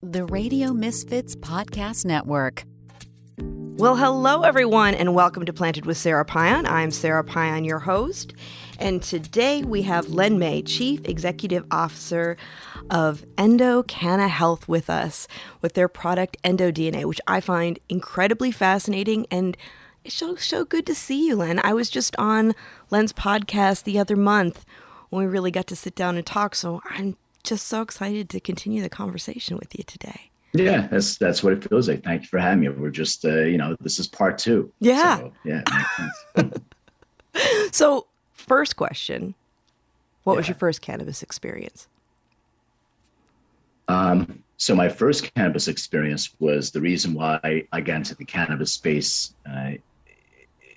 The Radio Misfits Podcast Network. Well, hello, everyone, and welcome to Planted with Sarah Pion. I'm Sarah Pion, your host, and today we have Len May, Chief Executive Officer of Canna Health, with us with their product EndoDNA, which I find incredibly fascinating, and it's so good to see you, Len. I was just on Len's podcast the other month when we really got to sit down and talk, so I'm just so excited to continue the conversation with you today. Yeah, that's what it feels like. Thank you for having me. We're just, this is part 2. Yeah. So, yeah, it makes sense. So, first question, what was your first cannabis experience? So my first cannabis experience was the reason why I got into the cannabis space.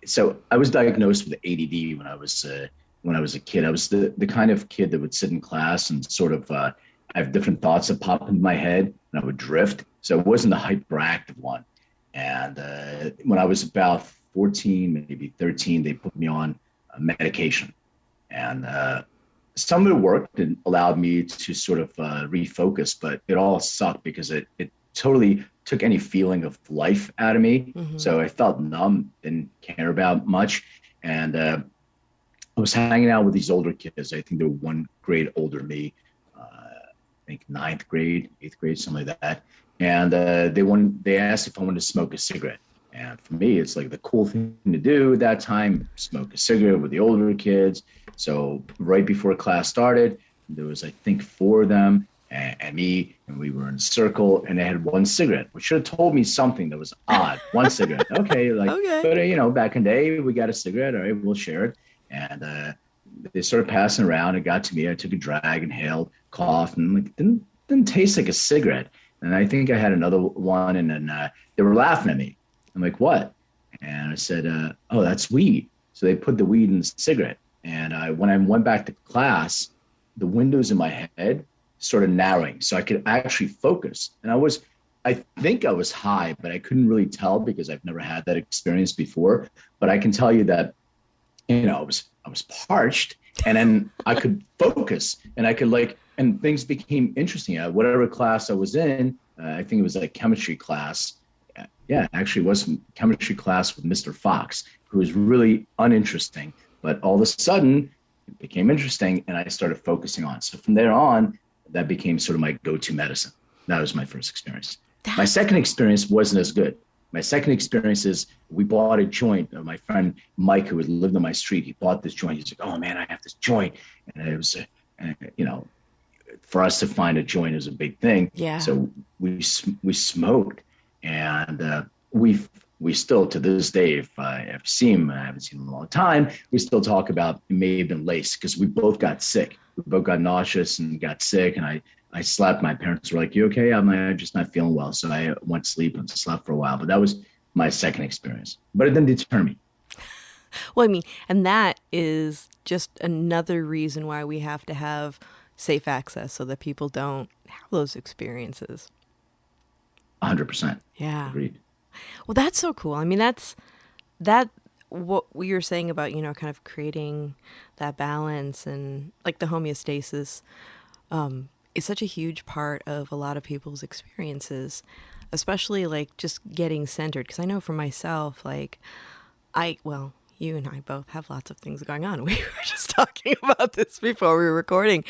So I was diagnosed with ADD when I was a kid. I was the kind of kid that would sit in class and sort of have different thoughts that pop into my head, and I would drift. So I wasn't the hyperactive one. And when I was about 14, maybe 13, they put me on medication. And some of it worked and allowed me to sort of refocus, but it all sucked because it totally took any feeling of life out of me. Mm-hmm. So I felt numb, didn't care about much. And I was hanging out with these older kids. I think they were 1 grade older than me. I think 9th grade, 8th grade, something like that. And they asked if I wanted to smoke a cigarette. And for me, it's like the cool thing to do at that time, smoke a cigarette with the older kids. So right before class started, there was, I think, 4 of them and me, and we were in a circle, and they had 1 cigarette, which should have told me something that was odd. 1 cigarette. Okay. But, back in the day, we got a cigarette. All right, we'll share it. And they started passing around. It got to me. I took a drag, inhaled, coughed, and didn't taste like a cigarette. And I think I had another one, and then they were laughing at me. I'm like, what? And I said, oh, that's weed. So they put the weed in the cigarette. And when I went back to class, the windows in my head started narrowing so I could actually focus. And I think I was high, but I couldn't really tell because I've never had that experience before. But I can tell you that, I was parched, and then I could focus, and I could and things became interesting. Whatever class I was in, I think it was like chemistry class. Yeah, actually it was chemistry class with Mr. Fox, who was really uninteresting. But all of a sudden, it became interesting, and I started focusing on it. So from there on, that became sort of my go-to medicine. That was my first experience. My second experience wasn't as good. My second experience is we bought a joint. My friend Mike, who had lived on my street, he bought this joint. He's like, oh, man, I have this joint. And it was, for us to find a joint is a big thing. Yeah. So we smoked, and we still, to this day, if I ever see him, I haven't seen him in a long time, we still talk about it may have been lace because we both got sick. We both got nauseous and got sick, and I slept. My parents were like, you okay? I'm just not feeling well. So I went to sleep and slept for a while. But that was my second experience. But it didn't deter me. Well, and that is just another reason why we have to have safe access so that people don't have those experiences. 100%. Yeah. Agreed. Well, that's so cool. That what you're saying about, kind of creating that balance and like the homeostasis is such a huge part of a lot of people's experiences, especially like just getting centered. Because I know for myself, you and I both have lots of things going on. We were just talking about this before we were recording.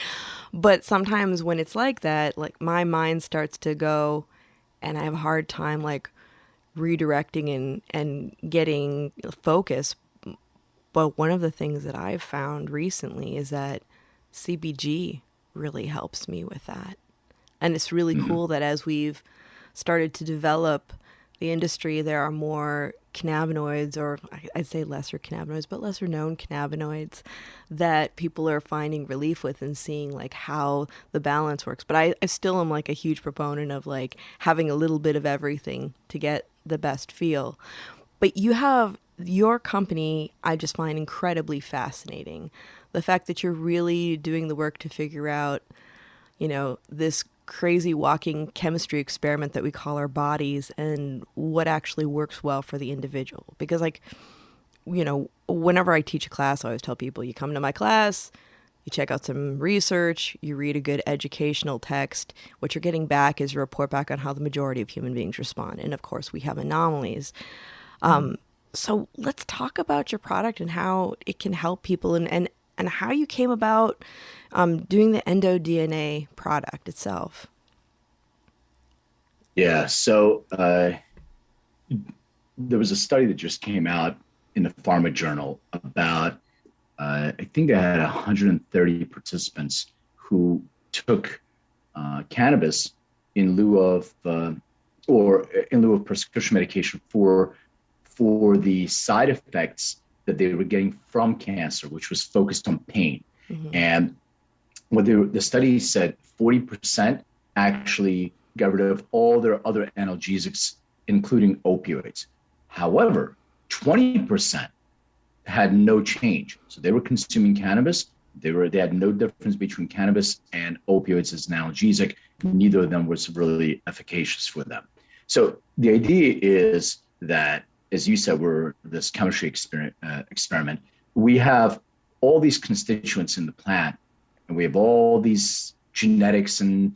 But sometimes when it's like that, like my mind starts to go and I have a hard time redirecting and getting focus. But one of the things that I've found recently is that CBG really helps me with that. And it's really cool that as we've started to develop the industry, there are more cannabinoids, or I'd say lesser cannabinoids, but lesser known cannabinoids that people are finding relief with and seeing how the balance works. But I still am a huge proponent of having a little bit of everything to get the best feel. But you have your company, I just find incredibly fascinating. The fact that you're really doing the work to figure out, this crazy walking chemistry experiment that we call our bodies and what actually works well for the individual. Because whenever I teach a class, I always tell people, you come to my class, You check out some research, you read a good educational text. What you're getting back is a report back on how the majority of human beings respond. And of course, we have anomalies. So let's talk about your product and how it can help people, and how you came about doing the EndoDNA product itself. Yeah. So there was a study that just came out in the Pharma Journal about, I think they had 130 participants who took cannabis in lieu of prescription medication for the side effects that they were getting from cancer, which was focused on pain. Mm-hmm. And what the study said, 40% actually got rid of all their other analgesics, including opioids. However, 20% had no change. So they were consuming cannabis. They had no difference between cannabis and opioids as an analgesic. Neither of them was really efficacious for them. So the idea is that, as you said, we're this chemistry experiment. We have all these constituents in the plant, and we have all these genetics and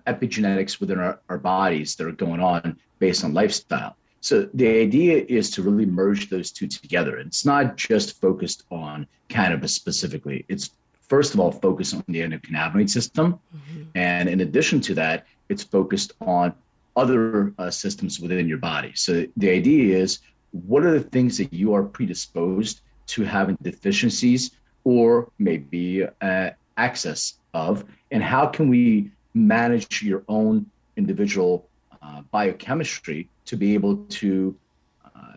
epigenetics within our bodies that are going on based on lifestyle. So the idea is to really merge those two together. It's not just focused on cannabis specifically. It's first of all focused on the endocannabinoid system. Mm-hmm. And in addition to that, it's focused on other systems within your body. So the idea is, what are the things that you are predisposed to having deficiencies or maybe access of, and how can we manage your own individual biochemistry to be able to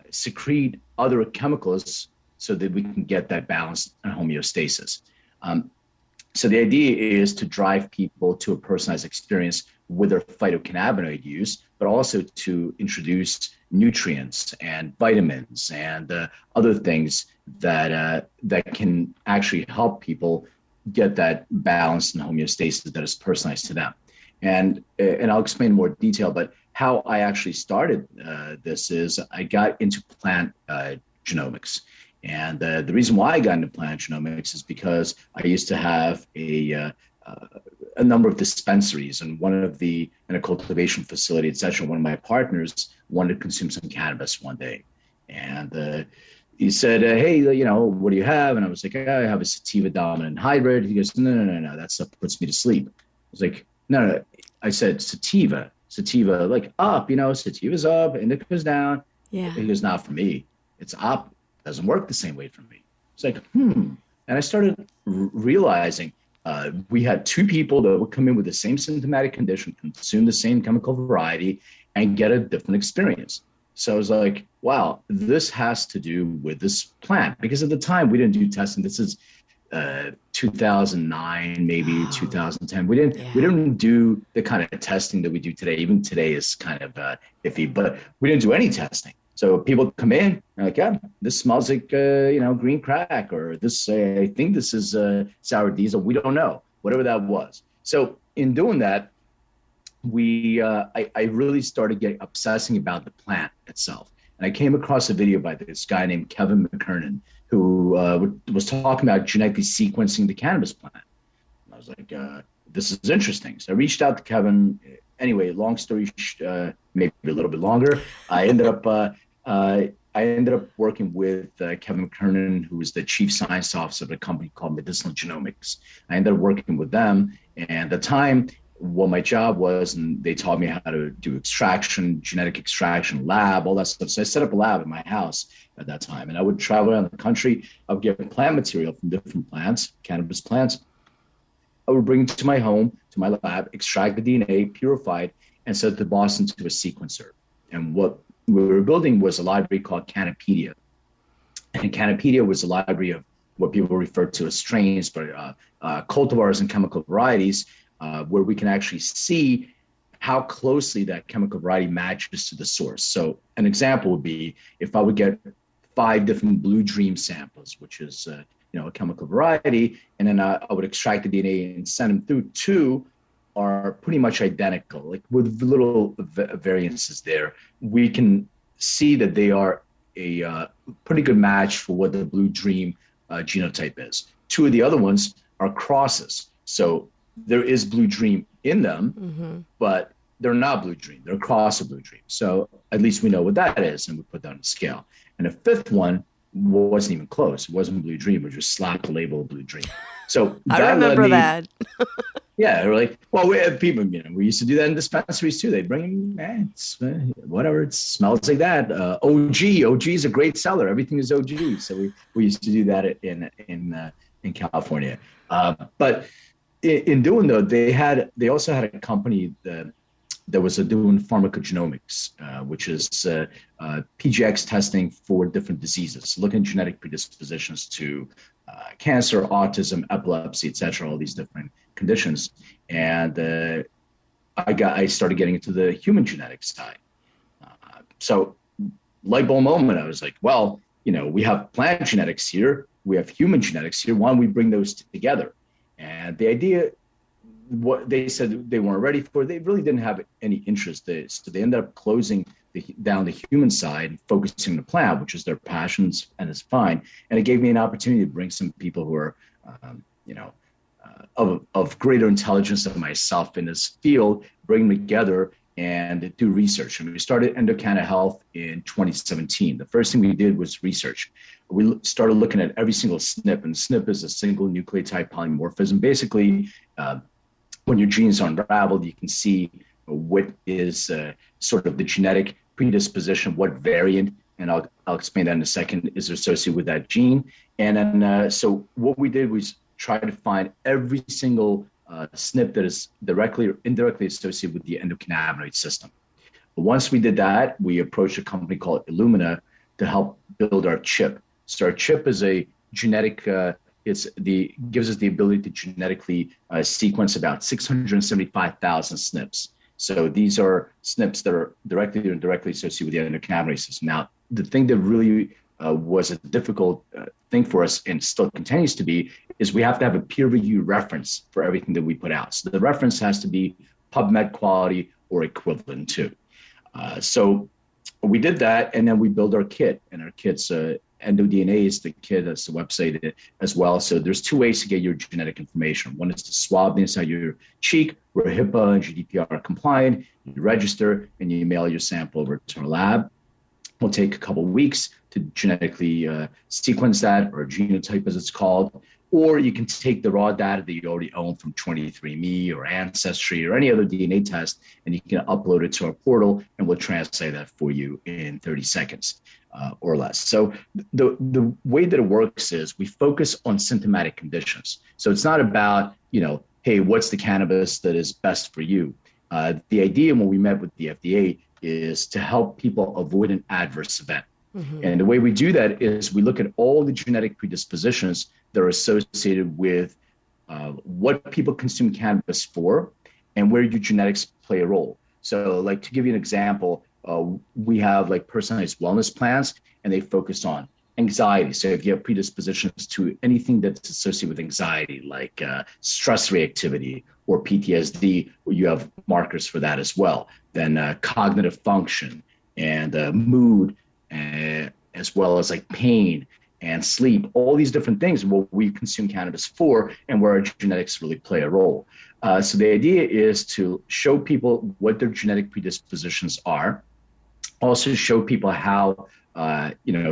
secrete other chemicals so that we can get that balance and homeostasis. So the idea is to drive people to a personalized experience with their phytocannabinoid use, but also to introduce nutrients and vitamins and other things that can actually help people get that balance and homeostasis that is personalized to them. And I'll explain in more detail, but how I actually started this is I got into plant genomics. And the reason why I got into plant genomics is because I used to have a number of dispensaries, and in a cultivation facility, et cetera. One of my partners wanted to consume some cannabis one day. And he said, hey, what do you have? And I was like, I have a sativa dominant hybrid. He goes, no, that stuff puts me to sleep. I was like, no. I said, sativa, like up, sativa's up, indica's down. Yeah. He goes, not for me. It's up. Doesn't work the same way for me. It's like, And I started realizing we had two people that would come in with the same symptomatic condition, consume the same chemical variety, and get a different experience. So I was like, wow, this has to do with this plant. Because at the time, we didn't do testing. This is 2009, maybe 2010. We didn't do the kind of testing that we do today. Even today is kind of iffy, but we didn't do any testing. So people come in and like, yeah, this smells like green crack, or this I think this is sour diesel. We don't know, whatever that was. So in doing that, I really started obsessing about the plant itself. And I came across a video by this guy named Kevin McKernan, who was talking about genetically sequencing the cannabis plant. And I was like, this is interesting. So I reached out to Kevin. Anyway, long story, maybe a little bit longer. I ended up working with Kevin McKernan, who was the chief science officer of a company called Medicinal Genomics. I ended up working with them, and at the time, what my job was, and they taught me how to do extraction, genetic extraction, lab, all that stuff. So I set up a lab in my house at that time, and I would travel around the country. I would get plant material from different plants, cannabis plants. I would bring it to my home, to my lab, extract the DNA, purify it, and send it to Boston to a sequencer. And what we were building was a library called Canopedia. And Canopedia was a library of what people refer to as strains, but cultivars and chemical varieties, where we can actually see how closely that chemical variety matches to the source. So an example would be if I would get 5 different Blue Dream samples, which is a chemical variety, and then I would extract the DNA and send them through. 2 are pretty much identical, like with little variances there. We can see that they are a pretty good match for what the Blue Dream genotype is. 2 of the other ones are crosses. So there is Blue Dream in them, but they're not Blue Dream. They're a cross of Blue Dream. So at least we know what that is, and we put that on a scale. And the fifth one wasn't even close. It wasn't Blue Dream. We just slapped the label of Blue Dream. So I remember that. Yeah, we're like, well, we have people, we used to do that in dispensaries too. They bring, whatever, it smells like that. OG is a great seller. Everything is OG. So we used to do that in California. But in doing though, they also had a company that was doing pharmacogenomics, which is PGX testing for different diseases, looking at genetic predispositions to cancer, autism, epilepsy, et cetera, all these different conditions. And I started getting into the human genetics side. So light bulb moment, I was like, well, we have plant genetics here, we have human genetics here. Why don't we bring those together? And the idea, what they said they weren't ready for, they really didn't have any interest. So they ended up closing down the human side and focusing on the plant, which is their passions, and it's fine. And it gave me an opportunity to bring some people who are, of greater intelligence than myself in this field, bring them together and do research. And we started Endocanna Health in 2017. The first thing we did was research. We started looking at every single SNP, and SNP is a single nucleotide polymorphism. Basically, when your genes are unraveled, you can see what is sort of the genetic predisposition, what variant, and I'll explain that in a second, is associated with that gene. And then, so what we did was try to find every single SNP that is directly or indirectly associated with the endocannabinoid system. But once we did that, we approached a company called Illumina to help build our chip. So our chip is a genetic, gives us the ability to genetically sequence about 675,000 SNPs. So these are SNPs that are directly or indirectly associated with the endocannabinoid system. Now, the thing that really was a difficult thing for us, and still continues to be, is we have to have a peer-reviewed reference for everything that we put out. So the reference has to be PubMed quality or equivalent to. So we did that, and then we built our kit, and our kit's EndoDNA is the kit, that's the website as well. So there's two ways to get your genetic information. One is to swab the inside your cheek. We're HIPAA and GDPR compliant. You register and you mail your sample over to our lab. It'll take a couple of weeks to genetically sequence that, or genotype as it's called. Or you can take the raw data that you already own from 23andMe or Ancestry or any other DNA test, and you can upload it to our portal, and we'll translate that for you in 30 seconds or less. So the way that it works is we focus on symptomatic conditions. So it's not about, hey, what's the cannabis that is best for you? The idea when we met with the FDA is to help people avoid an adverse event. Mm-hmm. And the way we do that is we look at all the genetic predispositions that are associated with what people consume cannabis for and where your genetics play a role. So like, to give you an example, we have like personalized wellness plans, and they focus on anxiety. So if you have predispositions to anything that's associated with anxiety, like stress reactivity or PTSD, you have markers for that as well. Then cognitive function and mood, as well as like pain and sleep, all these different things, what we consume cannabis for, and where our genetics really play a role. So the idea is to show people what their genetic predispositions are, also show people how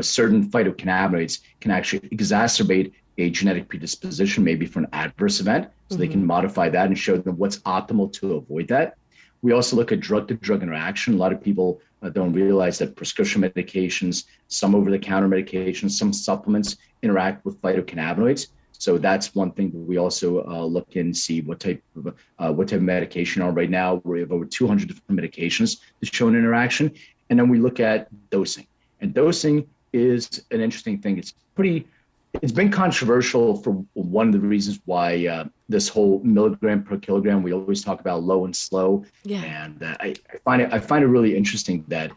certain phytocannabinoids can actually exacerbate a genetic predisposition, maybe for an adverse event, so they can modify that and show them what's optimal to avoid that. We also look at drug-to-drug interaction. A lot of people don't realize that prescription medications, some over-the-counter medications, some supplements interact with phytocannabinoids. So that's one thing that we also look and see what type of medication are right now. We have over 200 different medications that show an interaction. And then we look at dosing. And dosing is an interesting thing. It's been controversial for one of the reasons why this whole milligram per kilogram, we always talk about low and slow. Yeah. And I find it really interesting that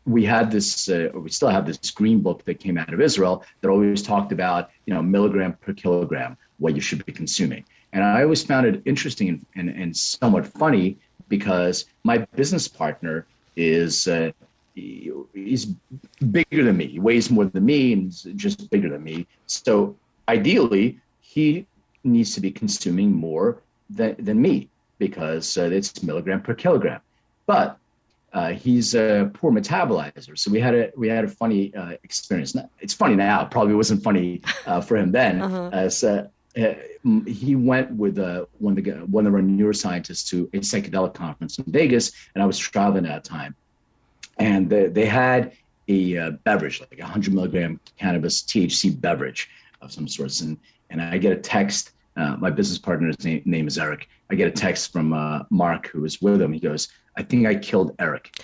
we had this, or we still have this green book that came out of Israel that always talked about, milligram per kilogram, what you should be consuming. And I always found it interesting and somewhat funny, because my business partner is he's bigger than me. He weighs more than me and is just bigger than me. So ideally, he needs to be consuming more than me because it's milligram per kilogram. But he's a poor metabolizer, so we had a funny experience. It's funny now; it probably wasn't funny for him then. So he went with one of our neuroscientists to a psychedelic conference in Vegas, and I was traveling at that time, and they had a beverage, like 100 milligram cannabis THC beverage of some sorts, and I get a text. My business partner's name is Eric. I get a text from Mark, who was with him. He goes, "I think I killed Eric."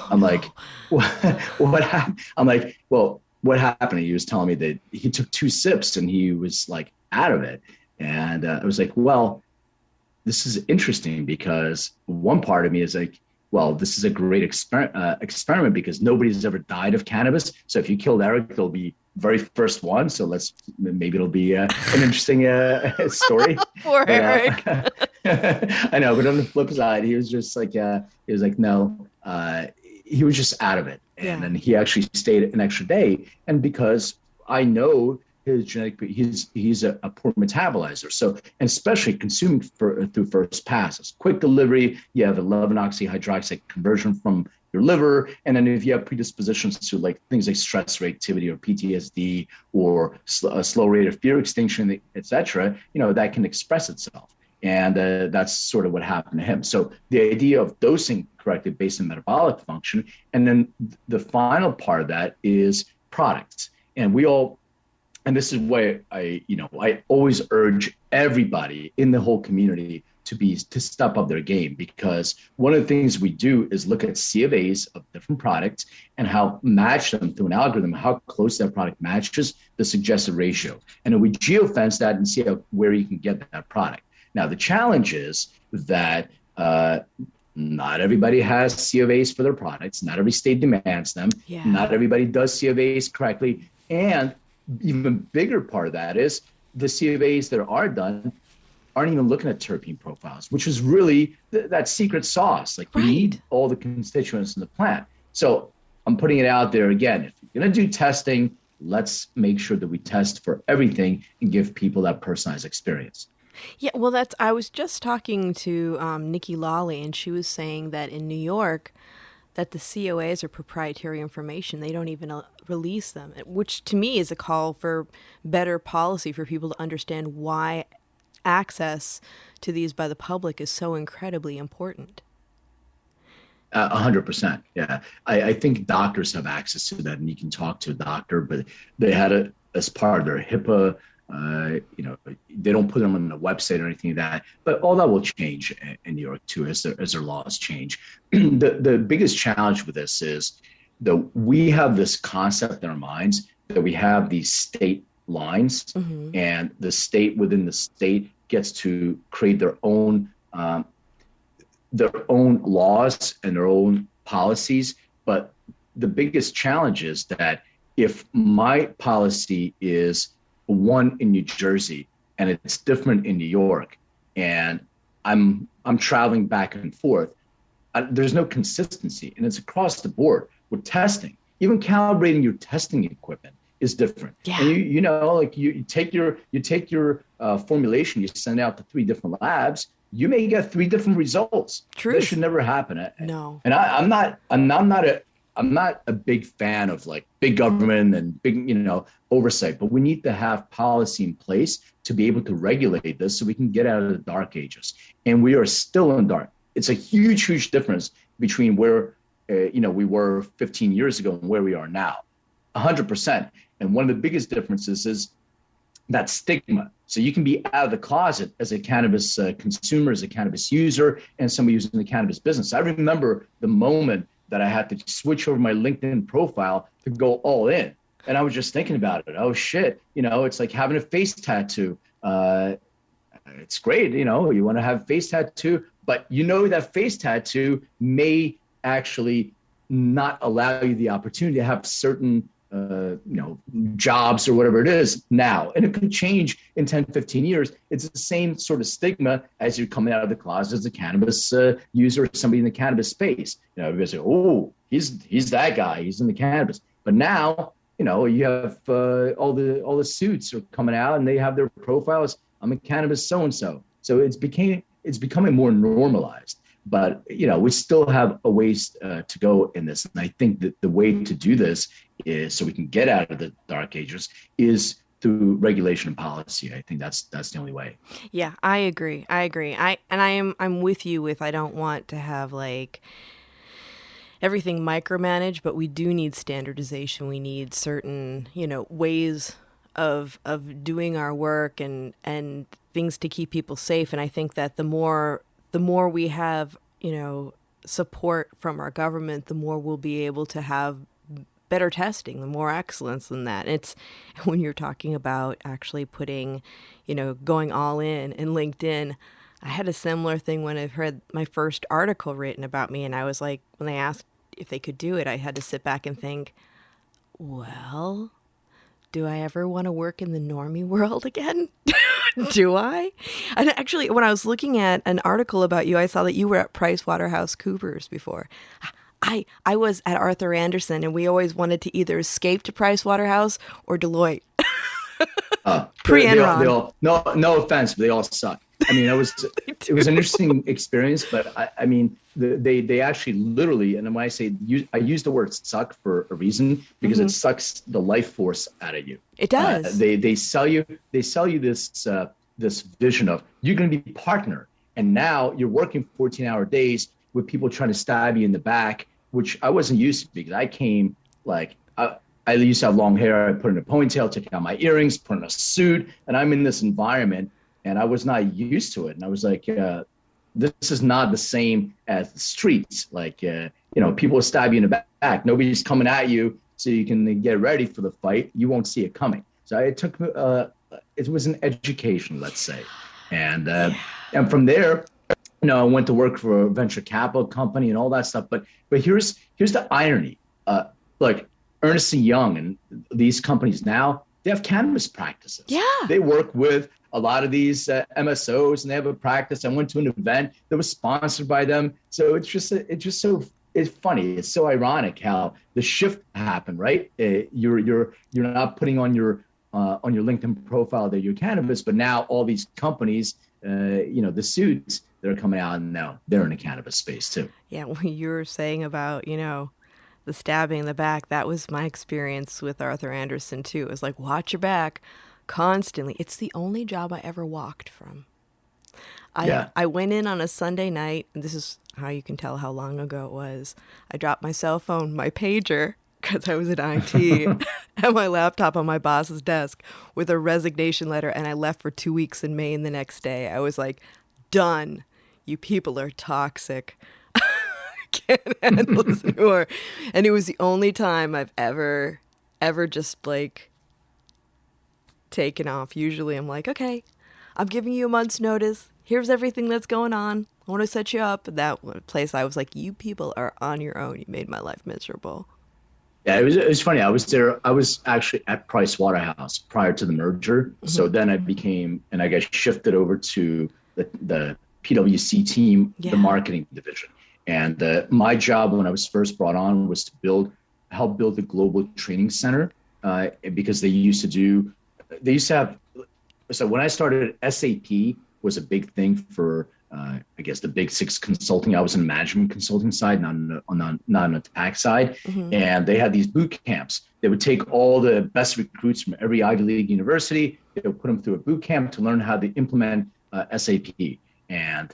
I'm like, what happened? I'm like, well, what happened? He was telling me that he took 2 sips and he was like out of it. And I was like, well, this is interesting because one part of me is like, well, this is a great experiment because nobody's ever died of cannabis. So if you killed Eric, it'll be very first one. So maybe it'll be an interesting story. Poor Eric. I know, but on the flip side, he was just like, no, he was just out of it. And then he actually stayed an extra day. And because I know his genetic, he's a poor metabolizer. So, and especially consuming through first passes, quick delivery, you have 11-oxyhydroxide conversion from your liver. And then if you have predispositions to like things like stress reactivity or PTSD or a slow rate of fear extinction, et cetera, that can express itself. And that's sort of what happened to him. So the idea of dosing correctly based on metabolic function. And then the final part of that is products. And this is why I always urge everybody in the whole community to step up their game, because one of the things we do is look at C of A's of different products and how match them through an algorithm, how close that product matches the suggested ratio. And then we geofence that and see where you can get that product. Now, the challenge is that not everybody has C of A's for their products. Not every state demands them. Yeah. Not everybody does C of A's correctly. And even bigger part of that is the C of A's that are done aren't even looking at terpene profiles, which is really that secret sauce. Like we need all the constituents in the plant. So I'm putting it out there again. If you're going to do testing, let's make sure that we test for everything and give people that personalized experience. Yeah, well, I was just talking to Nikki Lawley, and she was saying that in New York, that the COAs are proprietary information. They don't even release them, which to me is a call for better policy for people to understand why access to these by the public is so incredibly important. 100%. Yeah. I think doctors have access to that, and you can talk to a doctor, but they had it as part of their HIPAA. They don't put them on the website or anything like that, but all that will change in New York too as their laws change. The biggest challenge with this is that we have this concept in our minds that we have these state lines, and the state within the state gets to create their own laws and their own policies. But the biggest challenge is that if my policy is one in New Jersey and it's different in New York, and I'm traveling back and forth, there's no consistency, and it's across the board with testing. Even calibrating your testing equipment is different. Yeah. And you take your formulation, you send it out to 3 different labs, you may get 3 different results. True. That should never happen. No. And I'm not a big fan of like big government and big, oversight, but we need to have policy in place to be able to regulate this so we can get out of the dark ages. And we are still in dark. It's a huge, huge difference between where, we were 15 years ago and where we are now, 100%. And one of the biggest differences is that stigma. So you can be out of the closet as a cannabis consumer, as a cannabis user, and somebody who's in the cannabis business. I remember the moment that I had to switch over my LinkedIn profile to go all in. And I was just thinking about it. Oh, shit. It's like having a face tattoo. It's great. You want to have a face tattoo, but that face tattoo may actually not allow you the opportunity to have certain jobs or whatever it is now. And it could change in 10, 15 years. It's the same sort of stigma as you're coming out of the closet as a cannabis user or somebody in the cannabis space. Everybody's like, oh, he's that guy. He's in the cannabis. But now, you have all the suits are coming out and they have their profiles. I'm a cannabis so-and-so. So it's becoming more normalized. But, we still have a ways to go in this. And I think that the way to do this is, so we can get out of the dark ages, is through regulation and policy. I think that's the only way. Yeah, I agree. I'm with you with, I don't want to have like everything micromanaged, but we do need standardization. We need certain, ways of doing our work and things to keep people safe. And I think that the more we have, support from our government, the more we'll be able to have better testing, the more excellence in that. It's when you're talking about actually putting, going all in LinkedIn. I had a similar thing when I heard my first article written about me, and I was like, when they asked if they could do it, I had to sit back and think, well, do I ever want to work in the normie world again? Do I? And actually, when I was looking at an article about you, I saw that you were at PricewaterhouseCoopers before. I was at Arthur Andersen, and we always wanted to either escape to Pricewaterhouse or Deloitte. Pre-Enron. No offense, but they all suck. I mean, it was an interesting experience, but I mean, they actually literally, and when I say I use the word suck for a reason, because it sucks the life force out of you. It does. They sell you this vision of you're going to be partner, and now you're working 14-hour days with people trying to stab you in the back, which I wasn't used to, because I came like I used to have long hair. I put in a ponytail, took out my earrings, put in a suit, and I'm in this environment. And I was not used to it. And I was like, this is not the same as the streets. Like, people will stab you in the back. Nobody's coming at you so you can get ready for the fight. You won't see it coming. So it was an education, let's say. And from there, I went to work for a venture capital company and all that stuff. But here's the irony. Like Ernst & Young and these companies now, they have cannabis practices. Yeah. They work with a lot of these MSOs, and they have a practice. I went to an event that was sponsored by them. So it's funny. It's so ironic how the shift happened, right? You're not putting on your LinkedIn profile that you're cannabis, but now all these companies, the suits that are coming out now, they're in the cannabis space too. Yeah, what you were saying about, the stabbing in the back, that was my experience with Arthur Andersen too. It was like, watch your back constantly. It's the only job I ever walked from. I went in on a Sunday night, and this is how you can tell how long ago it was. I dropped my cell phone, my pager, because I was in IT, and my laptop on my boss's desk with a resignation letter, and I left for 2 weeks in Maine the next day. I was like, done. You people are toxic. I can't handle this anymore. And it was the only time I've ever just like taken off. Usually I'm like, okay, I'm giving you a month's notice. Here's everything that's going on. I want to set you up. That place, I was like, you people are on your own. You made my life miserable. Yeah, it was funny. I was there. I was actually at Price Waterhouse prior to the merger. Mm-hmm. So then I got shifted over to the PwC team, the marketing division. And my job when I was first brought on was to help build the global training center, because they used to have. So when I started, SAP was a big thing for, I guess, the big six consulting. I was in the management consulting side, not on the tax side. Mm-hmm. And they had these boot camps. They would take all the best recruits from every Ivy League university. They would put them through a boot camp to learn how to implement SAP. And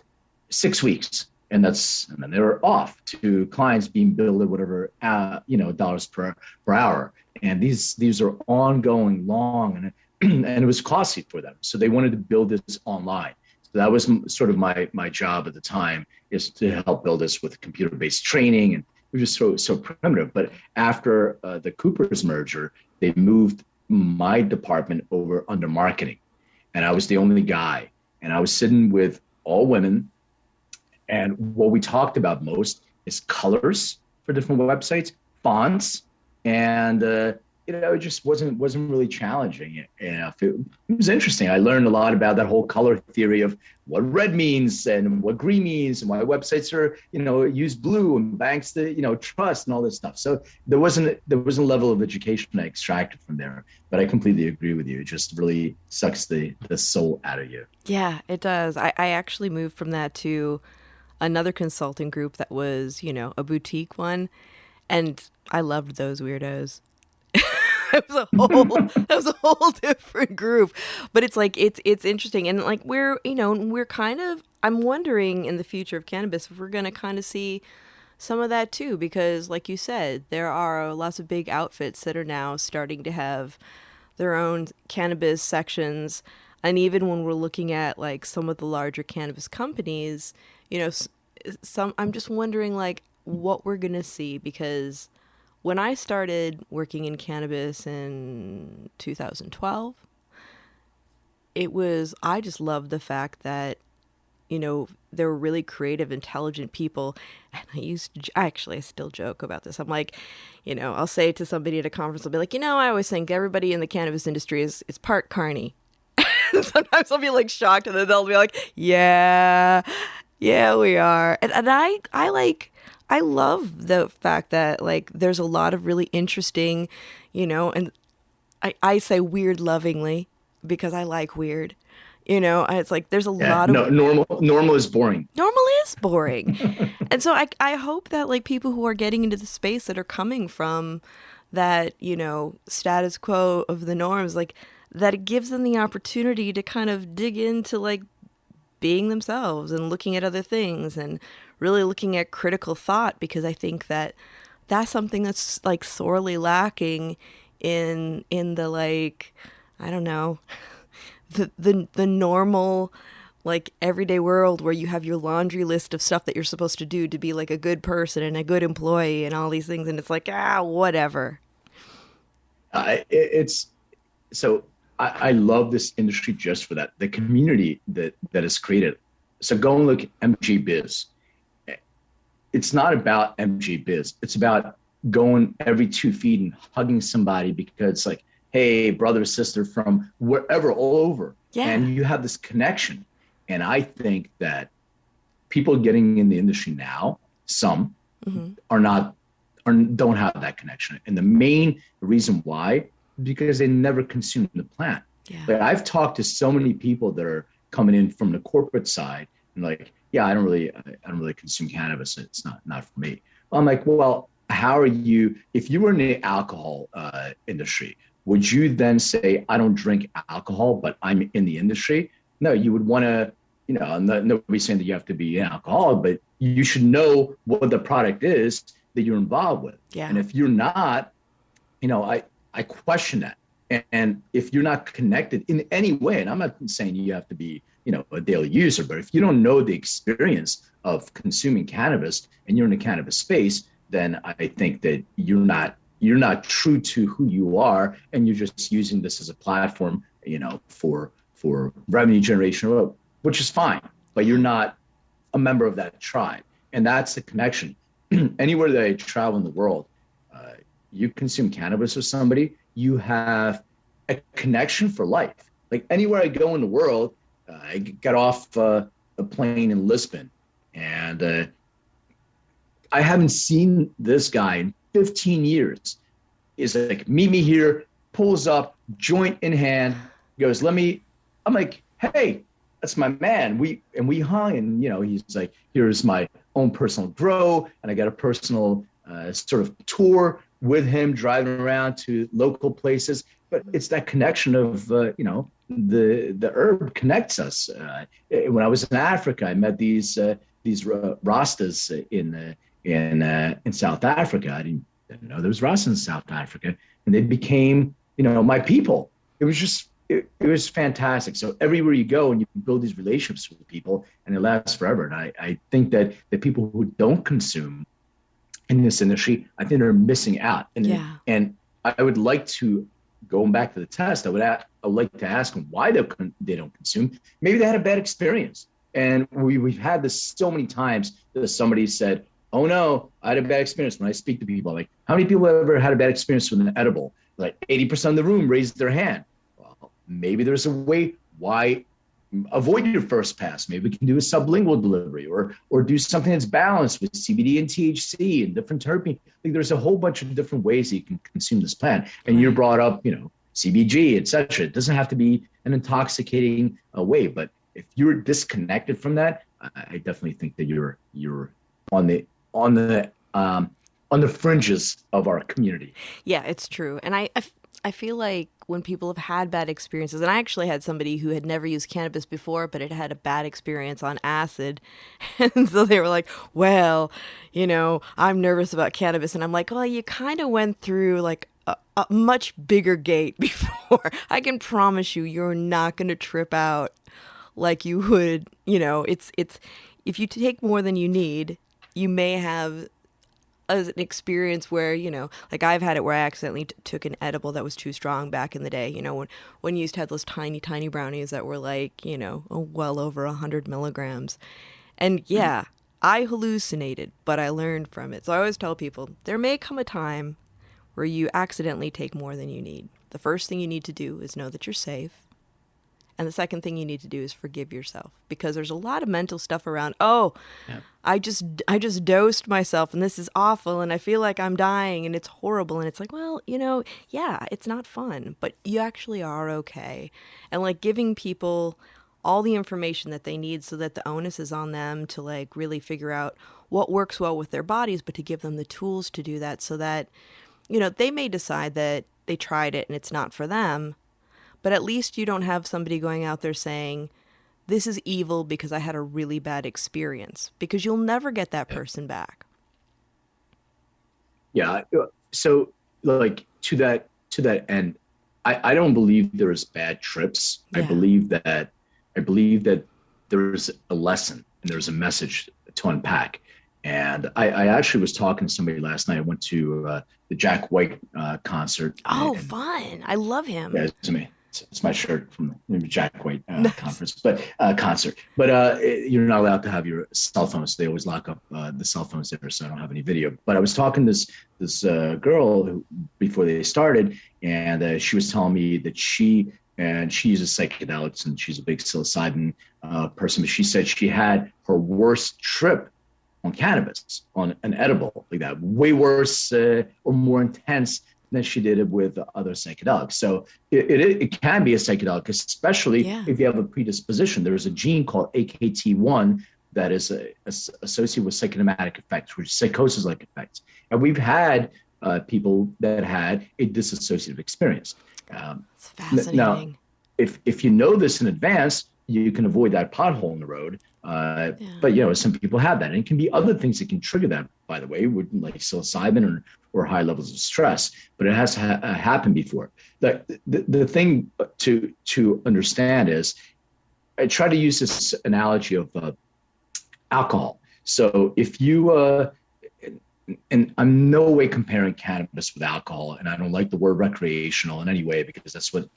6 weeks. And then they were off to clients being billed at whatever, dollars per hour. And these are ongoing, long, and it was costly for them. So they wanted to build this online. So that was sort of my job at the time, is to help build this with computer-based training. And it was just so primitive. But after the Coopers merger, they moved my department over under marketing. And I was the only guy. And I was sitting with all women. And what we talked about most is colors for different websites, fonts, and it just wasn't really challenging enough. It was interesting. I learned a lot about that whole color theory of what red means and what green means and why websites are, use blue and banks that, trust and all this stuff. So there wasn't a level of education I extracted from there, but I completely agree with you. It just really sucks the soul out of you. Yeah, it does. I actually moved from that to another consulting group that was, a boutique one. And I loved those weirdos. That was a whole different group. But it's like it's interesting, and like we're kind of, I'm wondering in the future of cannabis if we're gonna kind of see some of that too, because like you said, there are lots of big outfits that are now starting to have their own cannabis sections. And even when we're looking at like some of the larger cannabis companies, some, I'm just wondering like what we're gonna see, because when I started working in cannabis in 2012, I just loved the fact that, there were really creative, intelligent people. And I still joke about this. I'm like, I'll say to somebody at a conference, I'll be like, I always think everybody in the cannabis industry is part carny. Sometimes I'll be like shocked, and then they'll be like, yeah, we are. And I love the fact that like there's a lot of really interesting, and I say weird lovingly because I like weird, it's like there's a lot No, of normal is boring. normal is boring. And so I hope that like people who are getting into the space that are coming from that, status quo of the norms, like that it gives them the opportunity to kind of dig into like being themselves and looking at other things and really looking at critical thought, because I think that that's something that's like sorely lacking in the like, I don't know, the normal like everyday world where you have your laundry list of stuff that you're supposed to do to be like a good person and a good employee and all these things, and it's like whatever. It's so I love this industry just for that, the community that is created. So go and look at MG Biz. It's not about MG Biz. It's about going every 2 feet and hugging somebody because it's like, hey, brother, sister from wherever, all over. Yeah. And you have this connection. And I think that people getting in the industry now, some don't have that connection. And the main reason why, because they never consumed the plant. Yeah. Like I've talked to so many people that are coming in from the corporate side and like, yeah, I don't really consume cannabis. It's not for me. I'm like, well, how are you, if you were in the alcohol industry, would you then say, I don't drink alcohol, but I'm in the industry? No, you would want to, nobody's saying that you have to be an alcoholic, but you should know what the product is that you're involved with. Yeah. And if you're not, I question that. And if you're not connected in any way, and I'm not saying you have to be, a daily user, but if you don't know the experience of consuming cannabis and you're in the cannabis space, then I think that you're not true to who you are, and you're just using this as a platform, for revenue generation, which is fine, but you're not a member of that tribe. And that's the connection. Anywhere that I travel in the world, you consume cannabis with somebody, you have a connection for life. Like anywhere I go in the world, I got off a plane in Lisbon, and I haven't seen this guy in 15 years. He's like, meet me here, pulls up, joint in hand, goes, I'm like, hey, that's my man. We hung, and he's like, here's my own personal grow, and I got a personal sort of tour with him, driving around to local places. But it's that connection of the herb connects us. When I was in Africa, I met these Rastas in South Africa. I didn't know there was Rastas in South Africa, and they became my people. It was fantastic. So everywhere you go, and you build these relationships with people, and it lasts forever. And I think that the people who don't consume in this industry, I think they're missing out. And I would like to, going back to the test, I would like to ask them why they don't consume. Maybe they had a bad experience. And we've had this so many times that somebody said, oh no, I had a bad experience. When I speak to people, like, how many people have ever had a bad experience with an edible? Like 80% of the room raised their hand. Well, maybe there's a way why avoid your first pass. Maybe we can do a sublingual delivery or do something that's balanced with CBD and THC and different terpenes. Like there's a whole bunch of different ways that you can consume this plant. And you're Right. brought up, CBG, etc. It doesn't have to be an intoxicating way, but if you're disconnected from that, I definitely think that you're on the on the um, on the fringes of our community. Yeah, it's true. And I feel like when people have had bad experiences, and I actually had somebody who had never used cannabis before, but had had a bad experience on acid. And so they were like, well, I'm nervous about cannabis. And I'm like, well, you kind of went through like a much bigger gate before. I can promise you, you're not going to trip out like you would, it's, if you take more than you need, you may have as an experience where like I've had it where I accidentally took an edible that was too strong back in the day, when you used to have those tiny brownies that were like well over 100 milligrams. And yeah, I hallucinated, but I learned from it. So I always tell people there may come a time where you accidentally take more than you need. The first thing you need to do is know that you're safe. And the second thing you need to do is forgive yourself, because there's a lot of mental stuff around. Oh, Yeah. I just dosed myself and this is awful and I feel like I'm dying and it's horrible. And it's like, well, yeah, it's not fun, but you actually are okay. And like giving people all the information that they need so that the onus is on them to like really figure out what works well with their bodies, but to give them the tools to do that so that, they may decide that they tried it and it's not for them, but at least you don't have somebody going out there saying, this is evil because I had a really bad experience, because you'll never get that person back. Yeah. So like to that end, I don't believe there's bad trips. Yeah. I believe that there's a lesson and there's a message to unpack. And I actually was talking to somebody last night. I went to the Jack White concert, Oh, and fun. I love him. yeah, it's my shirt from the Jack White Nice. conference, but concert. But you're not allowed to have your cell phones. They always lock up the cell phones there, so I don't have any video. But I was talking to this girl before they started, and she was telling me that she uses psychedelics and she's a big psilocybin person. But she said she had her worst trip on cannabis, on an edible like that, way worse or more intense than she did it with other psychedelics. So it can be a psychedelic, especially Yeah. if you have a predisposition. There's a gene called AKT1 that is associated with psychosomatic effects, which is psychosis-like effects. And we've had people that had a dissociative experience. It's Now, fascinating. if you know this in advance, you can avoid that pothole in the road. Yeah. But some people have that, and it can be other things that can trigger that. By the way, like psilocybin or high levels of stress, but it has to happen before. The thing to understand is, I try to use this analogy of alcohol. So if you and I'm no way comparing cannabis with alcohol, and I don't like the word recreational in any way because that's what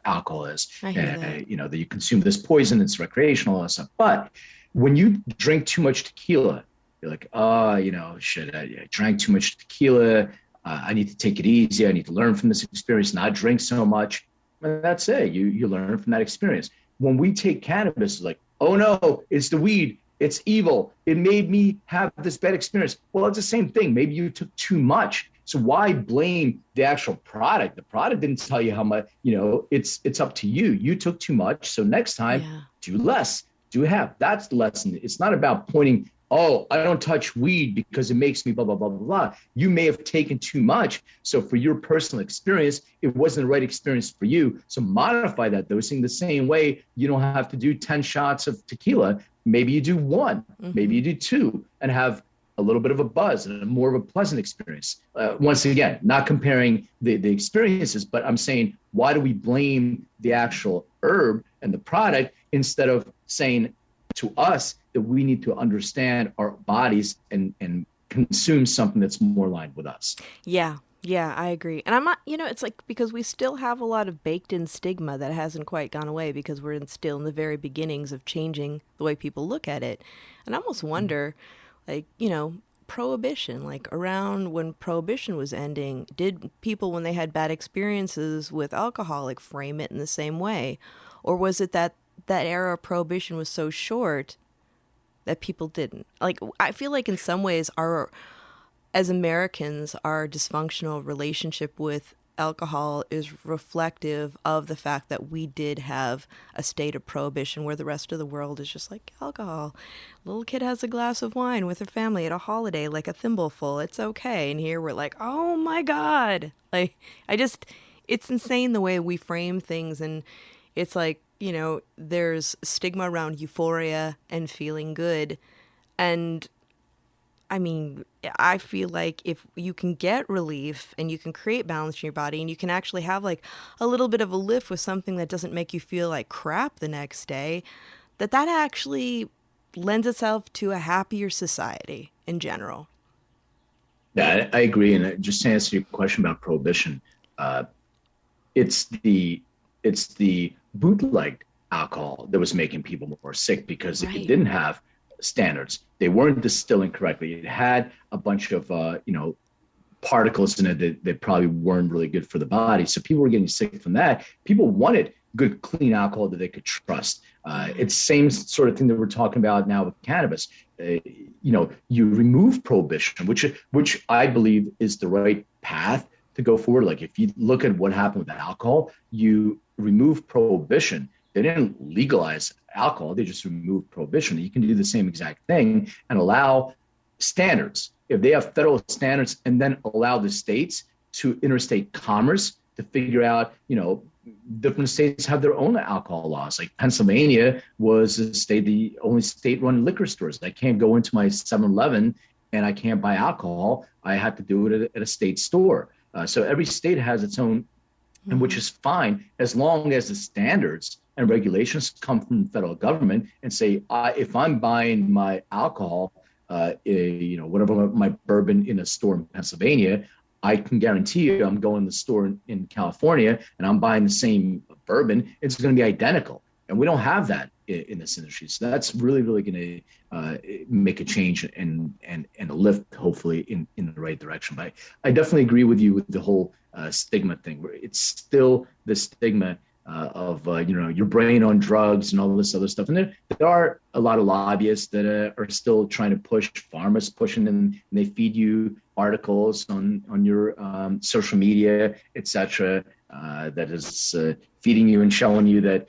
alcohol is. I hear that. That you consume this poison, it's recreational and stuff. But when you drink too much tequila, you're like, oh, shit, I drank too much tequila. I need to take it easy. I need to learn from this experience, not drink so much. And that's it. You learn from that experience. When we take cannabis, it's like, oh no, it's the weed. It's evil. It made me have this bad experience. Well, it's the same thing. Maybe you took too much. So why blame the actual product? The product didn't tell you how much, it's up to you. You took too much. So next time, Yeah. do less, do half. That's the lesson. It's not about pointing, oh, I don't touch weed because it makes me blah, blah, blah, blah, blah. You may have taken too much. So for your personal experience, it wasn't the right experience for you. So modify that dosing the same way. You don't have to do 10 shots of tequila. Maybe you do one, maybe you do two, and have a little bit of a buzz and more of a pleasant experience. Once again, not comparing the experiences, but I'm saying, why do we blame the actual herb and the product instead of saying to us that we need to understand our bodies and consume something that's more aligned with us? Yeah. Yeah, I agree. And I'm not, it's like because we still have a lot of baked in stigma that hasn't quite gone away because still in the very beginnings of changing the way people look at it. And I almost wonder, like, prohibition, like around when prohibition was ending, did people, when they had bad experiences with alcohol, like frame it in the same way? Or was it that that era of prohibition was so short that people didn't? Like, I feel like in some ways as Americans, our dysfunctional relationship with alcohol is reflective of the fact that we did have a state of prohibition where the rest of the world is just like alcohol. Little kid has a glass of wine with her family at a holiday, like a thimbleful. It's okay. And here we're like, oh my God. Like, it's insane the way we frame things. And it's like, there's stigma around euphoria and feeling good. And I mean, I feel like if you can get relief and you can create balance in your body and you can actually have like a little bit of a lift with something that doesn't make you feel like crap the next day, that actually lends itself to a happier society in general. Yeah, I agree. And just to answer your question about prohibition, it's the bootlegged alcohol that was making people more sick because it didn't have standards. They weren't distilling correctly. It had a bunch of particles in it that probably weren't really good for the body. So people were getting sick from that. People wanted good, clean alcohol that they could trust. It's the same sort of thing that we're talking about now with cannabis. You remove prohibition, which I believe is the right path to go forward. Like if you look at what happened with alcohol, you remove prohibition. They didn't legalize alcohol. They just removed prohibition. You can do the same exact thing and allow standards. If they have federal standards and then allow the states to interstate commerce to figure out, different states have their own alcohol laws. Like Pennsylvania was the only state-run liquor stores. I can't go into my 7-Eleven and I can't buy alcohol. I have to do it at a state store. So every state has its own, and which is fine as long as the standards and regulations come from the federal government and say, if I'm buying my alcohol, whatever my bourbon in a store in Pennsylvania, I can guarantee you I'm going to the store in California and I'm buying the same bourbon. It's going to be identical. And we don't have that in this industry. So that's really, really going to make a change and a lift, hopefully, in the right direction. But I definitely agree with you with the whole stigma thing. It's still the stigma of your brain on drugs and all this other stuff. And there are a lot of lobbyists that are still trying to push, pharmacists pushing, and they feed you articles on your social media, etc. That is feeding you and showing you that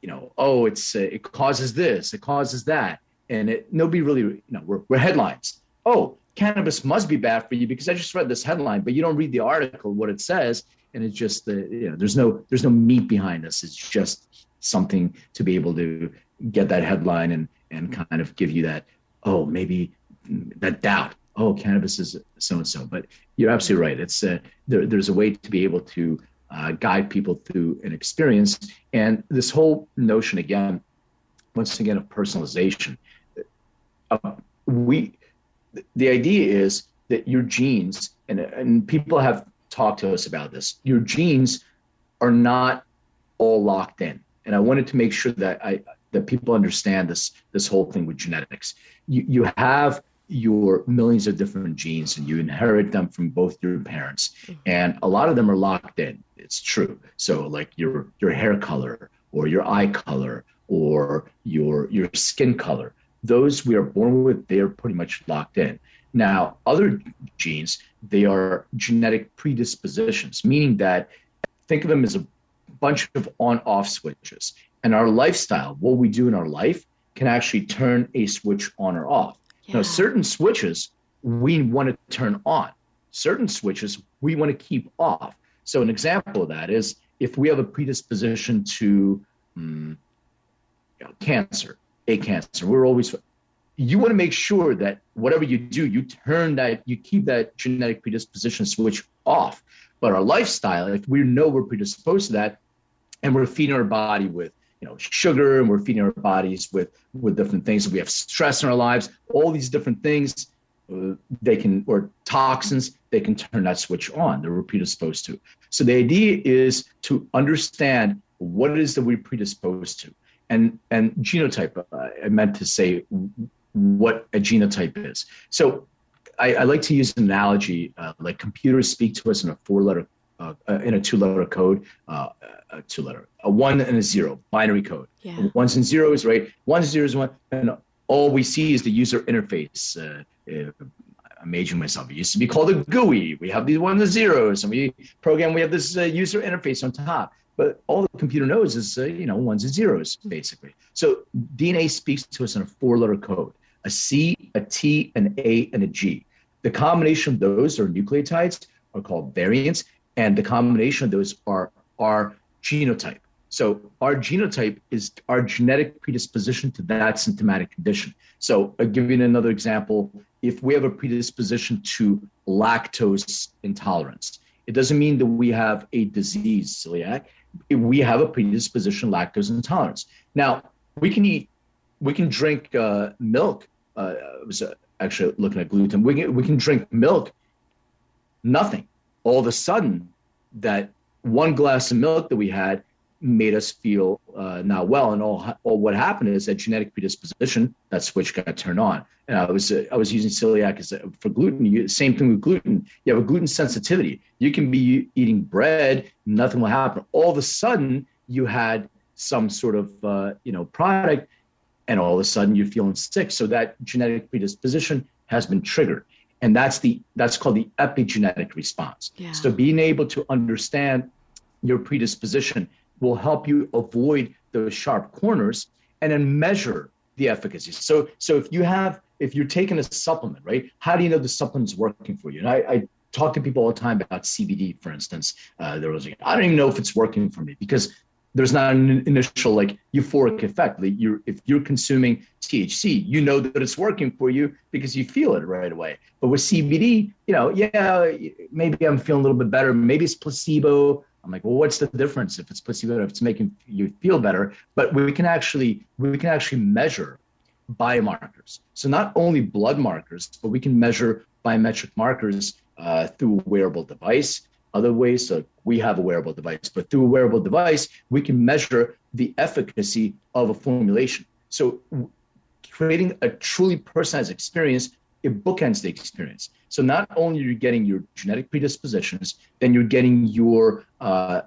it causes this, it causes that, and nobody really we're headlines. Oh, cannabis must be bad for you because I just read this headline, but you don't read the article, what it says. And it's just there's no meat behind this. It's just something to be able to get that headline and kind of give you that, maybe that doubt. Oh, cannabis is so and so. But you're absolutely right. It's there's a way to be able to guide people through an experience. And this whole notion once again of personalization. The idea is that your genes and people have talk to us about this. Your genes are not all locked in. And I wanted to make sure that people understand this whole thing with genetics. You have your millions of different genes and you inherit them from both your parents. And a lot of them are locked in. It's true. So like your hair color or your eye color or your skin color, those we are born with, they are pretty much locked in. Now, other genes, they are genetic predispositions, meaning that think of them as a bunch of on-off switches. And our lifestyle, what we do in our life, can actually turn a switch on or off. Yeah. Now, certain switches we want to turn on. Certain switches we want to keep off. So an example of that is if we have a predisposition to cancer, you want to make sure that whatever you do, you keep that genetic predisposition switch off. But our lifestyle, if we know we're predisposed to that, and we're feeding our body with sugar, and we're feeding our bodies with different things, we have stress in our lives, all these different things, or toxins, they can turn that switch on that we're predisposed to. So the idea is to understand what it is that we're predisposed to. And genotype, I meant to say what a genotype is. So I like to use an analogy, like computers speak to us in a in a two-letter code, a one and a zero, binary code. Yeah. Ones and zeros, right? One, zeros, one, and all we see is the user interface. I'm aging myself. It used to be called a GUI. We have these ones and zeros, and we have this user interface on top. But all the computer knows is, ones and zeros, basically. So DNA speaks to us in a four-letter code: a C, a T, an A, and a G. The combination of those are nucleotides, are called variants, and the combination of those are our genotype. So our genotype is our genetic predisposition to that symptomatic condition. So I'll give you another example. If we have a predisposition to lactose intolerance, it doesn't mean that we have a disease, celiac. We have a predisposition to lactose intolerance. Now, we can drink milk. I was actually looking at gluten. We can drink milk, nothing. All of a sudden, that one glass of milk that we had made us feel not well, and all what happened is that genetic predisposition, that switch got turned on. And I was using celiac for gluten. Same thing with gluten. You have a gluten sensitivity. You can be eating bread, nothing will happen. All of a sudden, you had some sort of product, and all of a sudden you're feeling sick. So that genetic predisposition has been triggered. And that's called the epigenetic response. Yeah. So being able to understand your predisposition will help you avoid those sharp corners and then measure the efficacy. So if you're taking a supplement, right? How do you know the supplement's working for you? And I talk to people all the time about CBD, for instance. There was I don't even know if it's working for me, because there's not an initial euphoric effect. If you're consuming THC, you know that it's working for you because you feel it right away. But with CBD, maybe I'm feeling a little bit better. Maybe it's placebo. I'm like, well, what's the difference if it's placebo, if it's making you feel better? But we can actually measure biomarkers. So not only blood markers, but we can measure biometric markers through a wearable device. Other ways, so we have a wearable device, but through a wearable device, we can measure the efficacy of a formulation. So creating a truly personalized experience, it bookends the experience. So not only are you getting your genetic predispositions, then you're getting your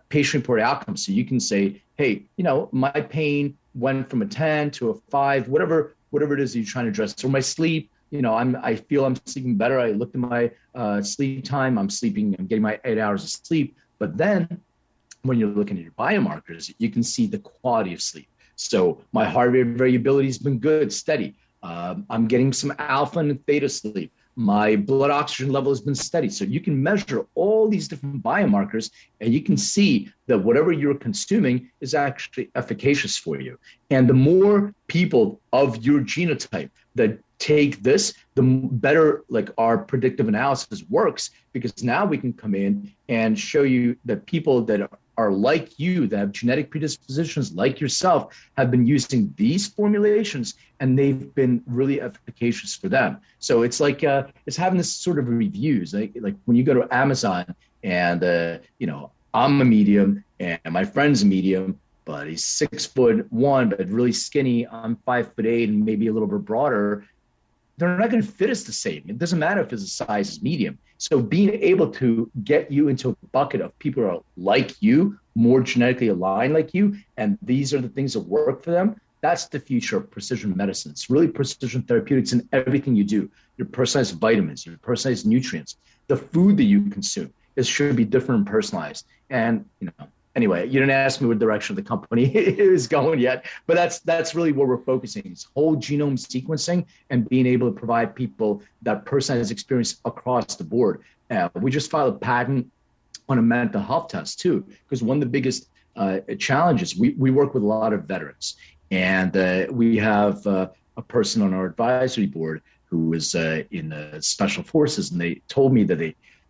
patient-reported outcomes. So you can say, hey, my pain went from a 10 to a 5, whatever it is that you're trying to address. So my sleep, I feel I'm sleeping better. I looked at my sleep time. I'm getting my 8 hours of sleep. But then when you're looking at your biomarkers, you can see the quality of sleep. So my heart rate variability has been good, steady. I'm getting some alpha and theta sleep. My blood oxygen level has been steady. So you can measure all these different biomarkers, and you can see that whatever you're consuming is actually efficacious for you. And the more people of your genotype that take this, the better our predictive analysis works, because now we can come in and show you that people that are like you, that have genetic predispositions like yourself, have been using these formulations, and they've been really efficacious for them. So it's it's having this sort of reviews, like when you go to Amazon and I'm a medium and my friend's a medium, but he's 6'1", but really skinny. I'm 5'8" and maybe a little bit broader. They're not going to fit us the same. It doesn't matter if his size is medium. So being able to get you into a bucket of people who are like you, more genetically aligned like you, and these are the things that work for them, that's the future of precision medicine. It's really precision therapeutics in everything you do. Your personalized vitamins, your personalized nutrients, the food that you consume, it should be different and personalized. And, anyway, you didn't ask me what direction the company is going yet, but that's really where we're focusing. It's whole genome sequencing and being able to provide people that personalized experience across the board. We just filed a patent on a mental health test too, because one of the biggest challenges, we work with a lot of veterans, and we have a person on our advisory board who was in the special forces, and they told me that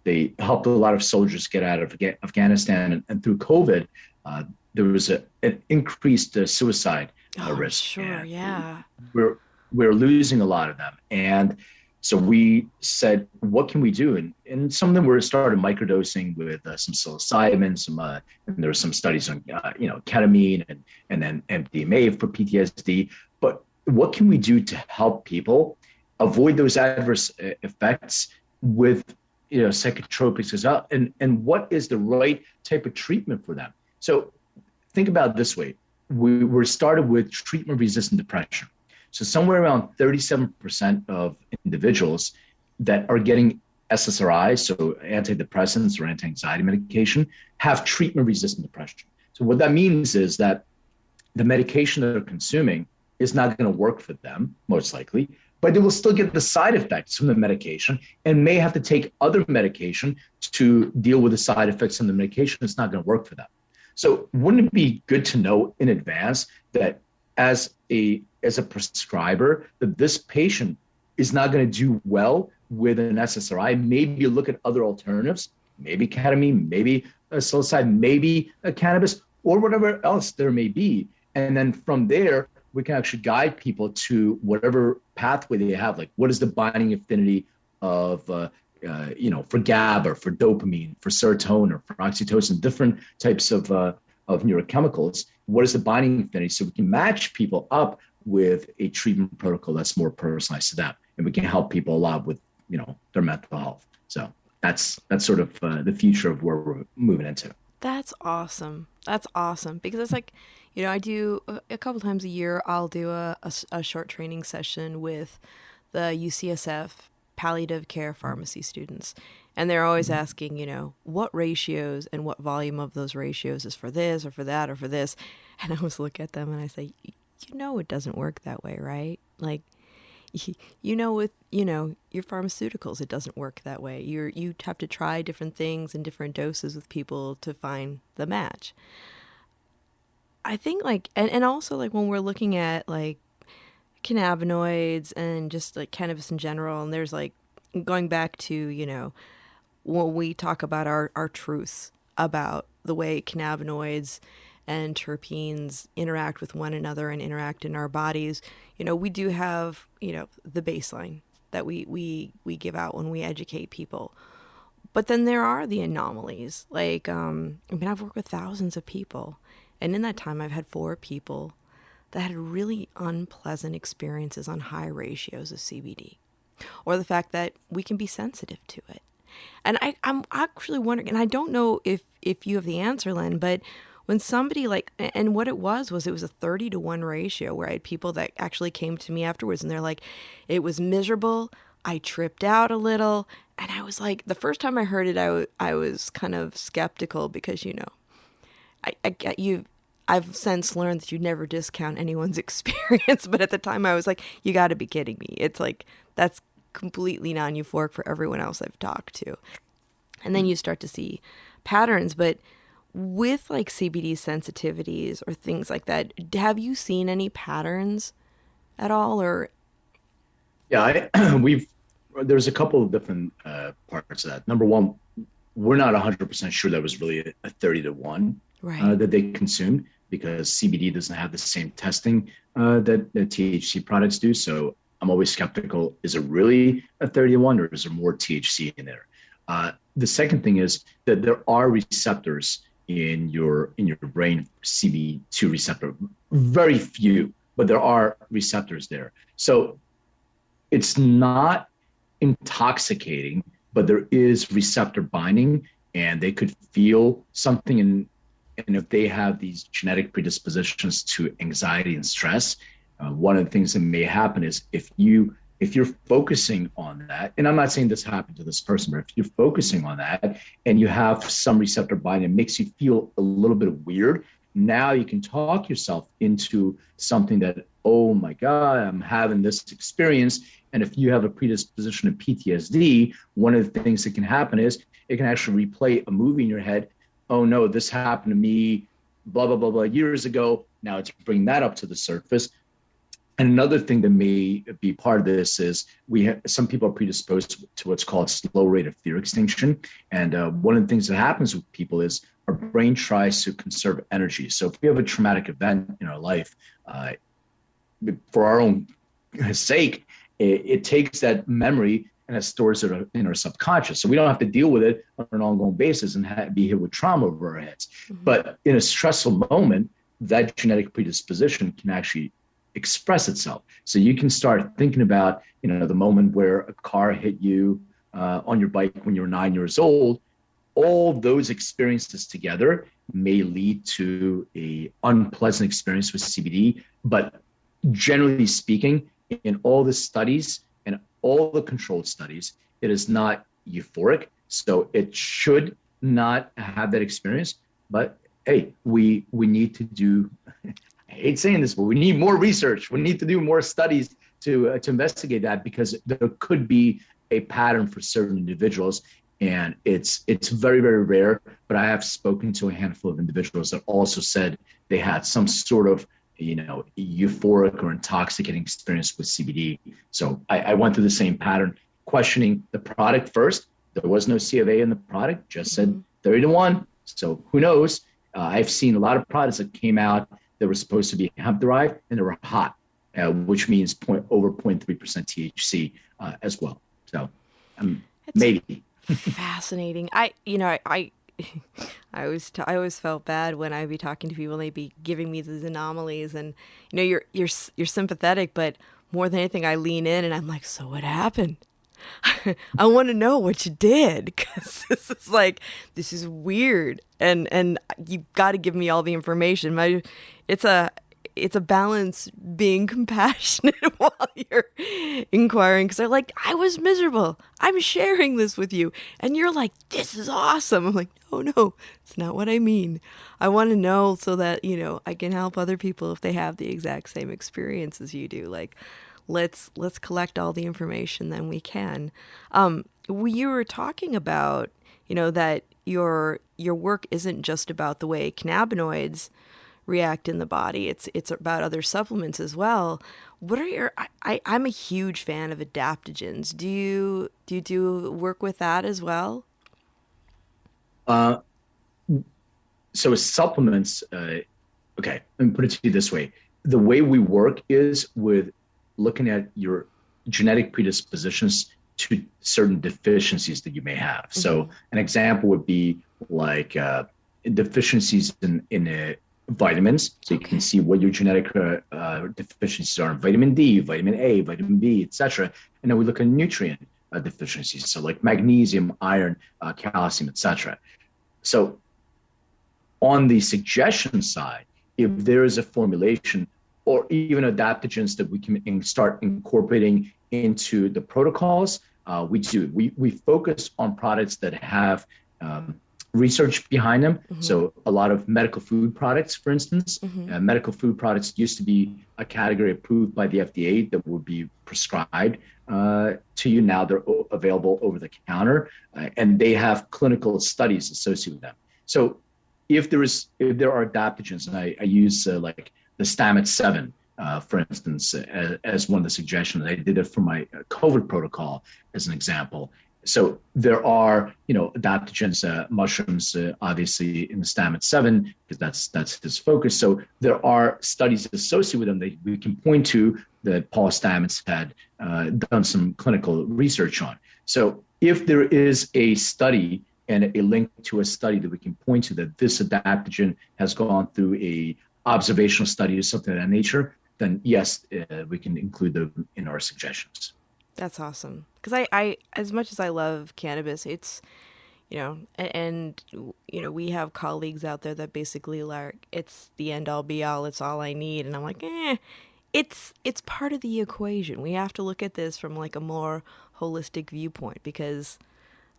they helped a lot of soldiers get out of Afghanistan, and through COVID, there was an increased suicide risk. Sure, and yeah. We're losing a lot of them, and so we said, what can we do? And some of them were started microdosing with some psilocybin, and there were some studies on ketamine and then MDMA for PTSD. But what can we do to help people avoid those adverse effects with psychotropics as well, and what is the right type of treatment for them. So think about it this way. We were started with treatment-resistant depression. So somewhere around 37% of individuals that are getting SSRIs, so antidepressants or anti-anxiety medication, have treatment-resistant depression. So what that means is that the medication that they're consuming is not going to work for them, most likely, but they will still get the side effects from the medication and may have to take other medication to deal with the side effects from the medication. It's not going to work for them. So wouldn't it be good to know in advance that as a prescriber, that this patient is not going to do well with an SSRI? Maybe look at other alternatives, maybe ketamine, maybe psilocybin, maybe cannabis, or whatever else there may be. And then from there, we can actually guide people to whatever pathway they have. Like, what is the binding affinity of, for GABA, for dopamine, for serotonin, or for oxytocin, different types of neurochemicals. What is the binding affinity? So we can match people up with a treatment protocol that's more personalized to them, and we can help people a lot with, their mental health. So that's sort of the future of where we're moving into. That's awesome. That's awesome, because it's like, I do a couple times a year, I'll do a short training session with the UCSF palliative care pharmacy students. And they're always asking, what ratios and what volume of those ratios is for this or for that or for this. And I always look at them and I say, it doesn't work that way, right? Like, with, your pharmaceuticals, it doesn't work that way. You have to try different things and different doses with people to find the match. I think and also like when we're looking at like cannabinoids and just like cannabis in general, and there's like going back to, when we talk about our truths about the way cannabinoids and terpenes interact with one another and interact in our bodies, we do have, the baseline that we give out when we educate people. But then there are the anomalies. Like, I've worked with thousands of people. And in that time, I've had 4 people that had really unpleasant experiences on high ratios of CBD, or the fact that we can be sensitive to it. And I'm actually wondering, and I don't know if you have the answer, Len, but when somebody and what it was a 30-to-1 ratio where I had people that actually came to me afterwards and they're like, it was miserable. I tripped out a little. And I was like, the first time I heard it, I was kind of skeptical because, I've since learned that you never discount anyone's experience. But at the time I was like, you got to be kidding me. It's like, that's completely non-euphoric for everyone else I've talked to. And then you start to see patterns. But with like CBD sensitivities or things like that, have you seen any patterns at all? Or yeah, there's a couple of different parts of that. Number one, we're not 100% sure that was really a 30-to-1 right. That they consumed, because CBD doesn't have the same testing that the THC products do. So I'm always skeptical. Is it really a 30-to-1 or is there more THC in there? The second thing is that there are receptors in your brain, CB2 receptor. Very few, but there are receptors there. So it's not intoxicating, but there is receptor binding, and they could feel something. And if they have these genetic predispositions to anxiety and stress, one of the things that may happen is if you're focusing on that, and I'm not saying this happened to this person, but if you're focusing on that and you have some receptor binding, it makes you feel a little bit weird. Now you can talk yourself into something that, oh my God, I'm having this experience. And if you have a predisposition to PTSD, one of the things that can happen is it can actually replay a movie in your head. Oh no, this happened to me, blah, blah, blah, blah, years ago. Now it's bringing that up to the surface. And another thing that may be part of this is some people are predisposed to what's called slow rate of fear extinction. And one of the things that happens with people is our brain tries to conserve energy. So if we have a traumatic event in our life, for our own sake, it takes that memory and it stores it in our subconscious. So we don't have to deal with it on an ongoing basis and be hit with trauma over our heads. Mm-hmm. But in a stressful moment, that genetic predisposition can actually express itself. So you can start thinking about, the moment where a car hit you on your bike when you're 9 years old. All those experiences together may lead to a unpleasant experience with CBD, but generally speaking, in all the studies and all the controlled studies, it is not euphoric. So it should not have that experience. But hey, we need to do, I hate saying this, but we need more research. We need to do more studies to investigate that, because there could be a pattern for certain individuals. And it's very, very rare, but I have spoken to a handful of individuals that also said they had some sort of, euphoric or intoxicating experience with CBD. So I went through the same pattern, questioning the product first. There was no C of A in the product, just said 30 to 1. So who knows? I've seen a lot of products that came out that were supposed to be hemp derived and they were hot, which means over 0.3% THC as well. So maybe. Fascinating. I always felt bad when I'd be talking to people and they'd be giving me these anomalies, and you're sympathetic, but more than anything I lean in and I'm like, so what happened? I want to know what you did, because this is weird, and you've got to give me all the information. It's a balance being compassionate while you're inquiring, because they're like, I was miserable, I'm sharing this with you, and you're like, this is awesome. I'm like, no, it's not what I mean. I want to know so that I can help other people if they have the exact same experience as you do. Like, let's collect all the information then we can. You were talking about that your work isn't just about the way cannabinoids react in the body. It's about other supplements as well. What are your? I'm a huge fan of adaptogens. Do you do work with that as well? So supplements. Okay, let me put it to you this way: the way we work is with looking at your genetic predispositions to certain deficiencies that you may have. Mm-hmm. So an example would be like deficiencies in vitamins. So you can see what your genetic deficiencies are: vitamin D, vitamin A, vitamin B, etc. And then we look at nutrient deficiencies, so like magnesium, iron, calcium, etc. So on the suggestion side, if there is a formulation or even adaptogens that we can start incorporating into the protocols, we do. We focus on products that have research behind them. Mm-hmm. So a lot of medical food products, for instance. Mm-hmm. Medical food products used to be a category approved by the FDA that would be prescribed to you. Now they're available over the counter, and they have clinical studies associated with them. So if there are adaptogens, and I use like the Stamets 7, for instance, as one of the suggestions. I did it for my COVID protocol as an example. So there are, adaptogens, mushrooms, obviously in the Stamets 7, because that's his focus. So there are studies associated with them that we can point to that Paul Stamets had done some clinical research on. So if there is a study and a link to a study that we can point to that this adaptogen has gone through a observational study or something of that nature, then yes, we can include them in our suggestions. That's awesome. Because I as much as I love cannabis, it's, and we have colleagues out there that basically like, it's the end all be all, it's all I need. And I'm like, it's part of the equation. We have to look at this from like a more holistic viewpoint, because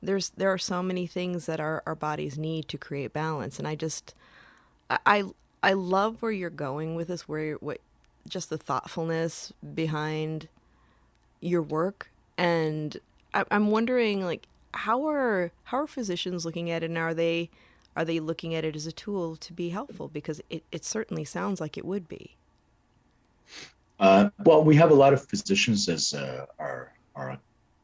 there are so many things that our bodies need to create balance. And I love where you're going with this, just the thoughtfulness behind your work. And I'm wondering, like, how are physicians looking at it, and are they looking at it as a tool to be helpful? Because it certainly sounds like it would be. Well, we have a lot of physicians as our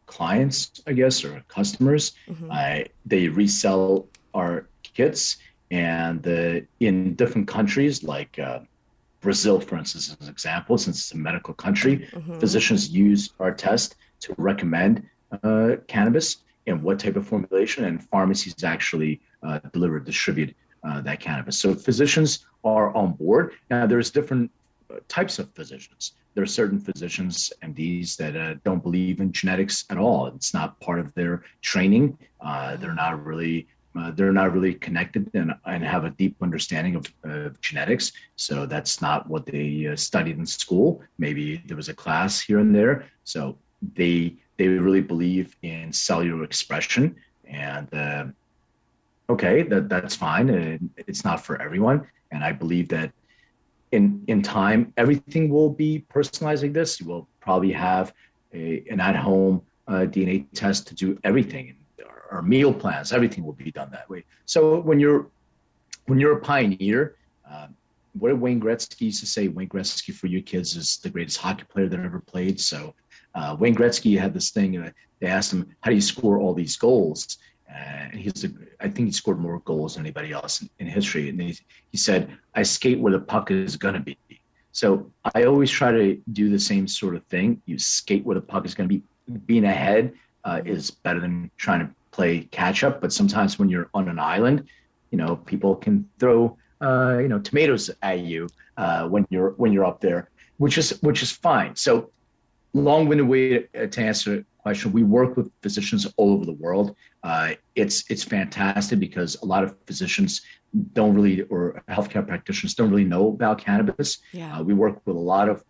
clients, I guess, or customers. Mm-hmm. They resell our kits, and in different countries like Brazil, for instance, as an example, since it's a medical country, mm-hmm. physicians use our test to recommend cannabis and what type of formulation, and pharmacies actually distribute that cannabis. So physicians are on board. Now, there's different types of physicians. There are certain physicians, MDs, that don't believe in genetics at all. It's not part of their training. They're not really connected and have a deep understanding of genetics. So that's not what they studied in school. Maybe there was a class here and there. So they really believe in cellular expression, and okay, that's fine. It's not for everyone, and I believe that in time everything will be personalized like this. You will probably have an at-home DNA test to do everything. Or meal plans, everything will be done that way. So when you're a pioneer, what did Wayne Gretzky used to say? Wayne Gretzky for you kids is the greatest hockey player that ever played. So Wayne Gretzky had this thing. They asked him, "How do you score all these goals?" And I think he scored more goals than anybody else in history. And he said, "I skate where the puck is going to be." So I always try to do the same sort of thing. You skate where the puck is going to be. Being ahead is better than trying to play catch up, but sometimes when you're on an island, people can throw tomatoes at you when you're up there, which is fine. So long-winded way to answer the question. We work with physicians all over the world. It's fantastic because a lot of physicians or healthcare practitioners don't really know about cannabis. Yeah. We work with a lot of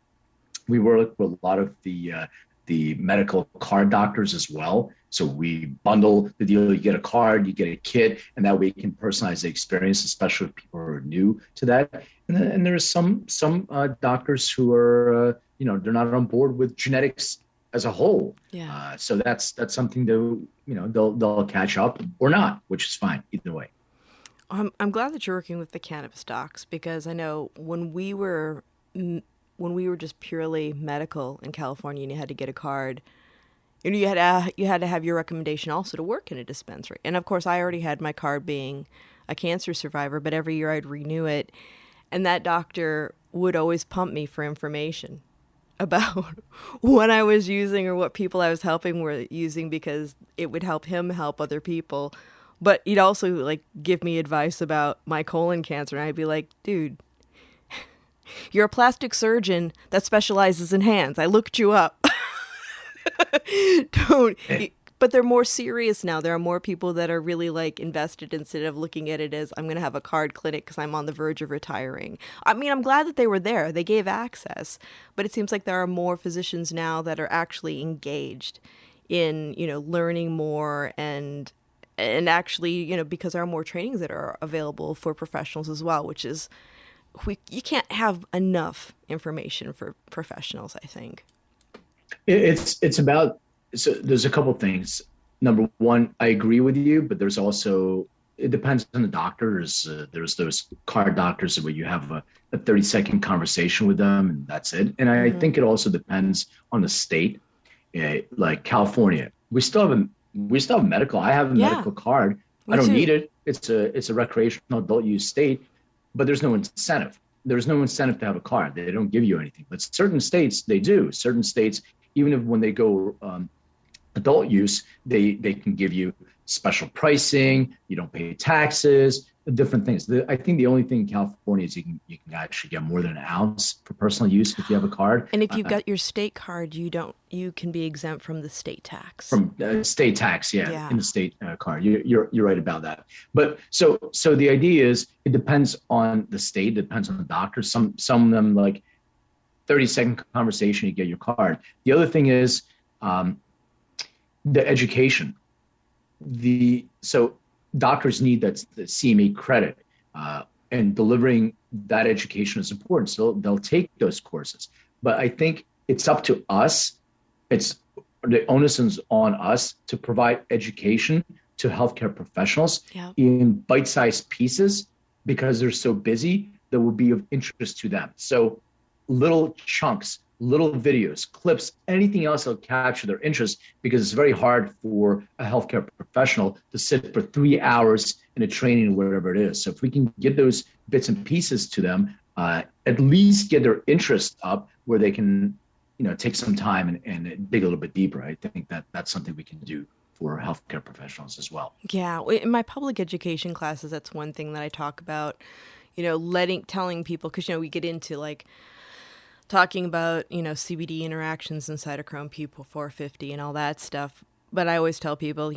the medical card doctors as well. So we bundle the deal. You get a card, you get a kit, and that way you can personalize the experience, especially if people are new to that. And there are some doctors who are, they're not on board with genetics as a whole. Yeah. So that's something to, they'll catch up or not, which is fine either way. I'm glad that you're working with the cannabis docs, because I know when we were just purely medical in California and you had to get a card, you had to have your recommendation also to work in a dispensary. And of course, I already had my card being a cancer survivor, but every year I'd renew it. And that doctor would always pump me for information about what I was using or what people I was helping were using, because it would help him help other people. But he'd also give me advice about my colon cancer. And I'd be like, dude, you're a plastic surgeon that specializes in hands. I looked you up. But they're more serious now. There are more people that are really invested, instead of looking at it as, I'm going to have a card clinic because I'm on the verge of retiring. I mean, I'm glad that they were there. They gave access, but it seems like there are more physicians now that are actually engaged in, learning more and actually, because there are more trainings that are available for professionals as well, which is, you can't have enough information for professionals, I think. It's about, so there's a couple things. Number one, I agree with you, but there's also, it depends on the doctors. There's those card doctors where you have a 30-second conversation with them and that's it. And I think it also depends on the state. Like California, we still have medical. I have a medical card. I don't need it. It's a recreational adult use state, but there's no incentive. There's no incentive to have a card. They don't give you anything. But certain states, they do. Certain states, even if when they go adult use, they can give you special pricing. You don't pay taxes, different things. I think the only thing in California is you can actually get more than an ounce for personal use if you have a card. And if you've got your state card, you can be exempt from the state tax. From state tax, yeah, in the state card. You're right about that. But so the idea is it depends on the state. It depends on the doctor. Some of them 30-second conversation, you get your card. The other thing is the education. So doctors need the CME credit, and delivering that education is important. So they'll take those courses. But I think it's up to us. It's the onus is on us to provide education to healthcare professionals in bite-sized pieces, because they're so busy that will be of interest to them. So little chunks, little videos, clips, anything else that'll capture their interest, because it's very hard for a healthcare professional to sit for 3 hours in a training or whatever it is. So if we can get those bits and pieces to them, at least get their interest up where they can, take some time and dig a little bit deeper. I think that's something we can do for healthcare professionals as well. Yeah. In my public education classes, that's one thing that I talk about, telling people, because, we get into talking about, CBD interactions and cytochrome P450 and all that stuff. But I always tell people,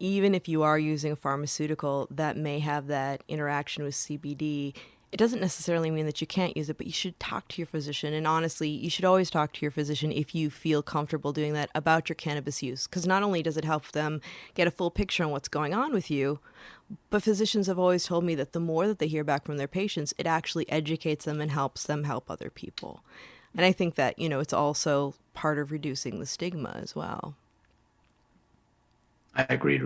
even if you are using a pharmaceutical that may have that interaction with CBD, it doesn't necessarily mean that you can't use it, but you should talk to your physician. And honestly, you should always talk to your physician if you feel comfortable doing that about your cannabis use. Because not only does it help them get a full picture on what's going on with you, but physicians have always told me that the more that they hear back from their patients, it actually educates them and helps them help other people. And I think that, it's also part of reducing the stigma as well. I agree.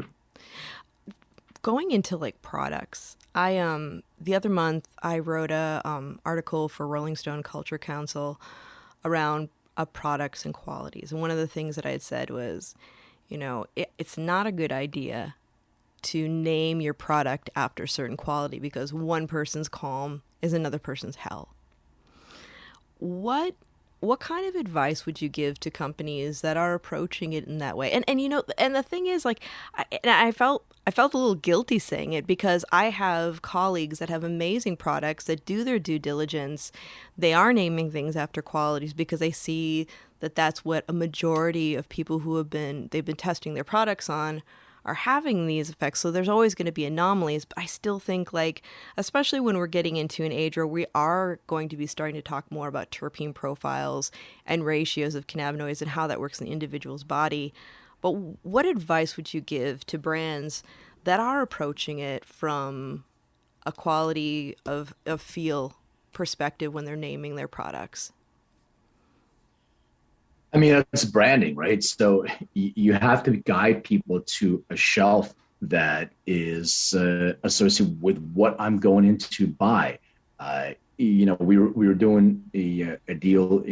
Going into like products, I the other month I wrote a article for Rolling Stone Culture Council around products and qualities. And one of the things that I had said was, it's not a good idea to name your product after a certain quality because one person's calm is another person's hell. What kind of advice would you give to companies that are approaching it in that way? And the thing is, like, I felt a little guilty saying it because I have colleagues that have amazing products that do their due diligence. They are naming things after qualities because they see that that's what a majority of people who they've been testing their products on are having these effects. So there's always going to be anomalies, but I still think, like, especially when we're getting into an age where we are going to be starting to talk more about terpene profiles and ratios of cannabinoids and how that works in the individual's body. But what advice would you give to brands that are approaching it from a quality of feel perspective when they're naming their products? I mean, it's branding, right? So you have to guide people to a shelf that is associated with what I'm going in to buy. We were doing a deal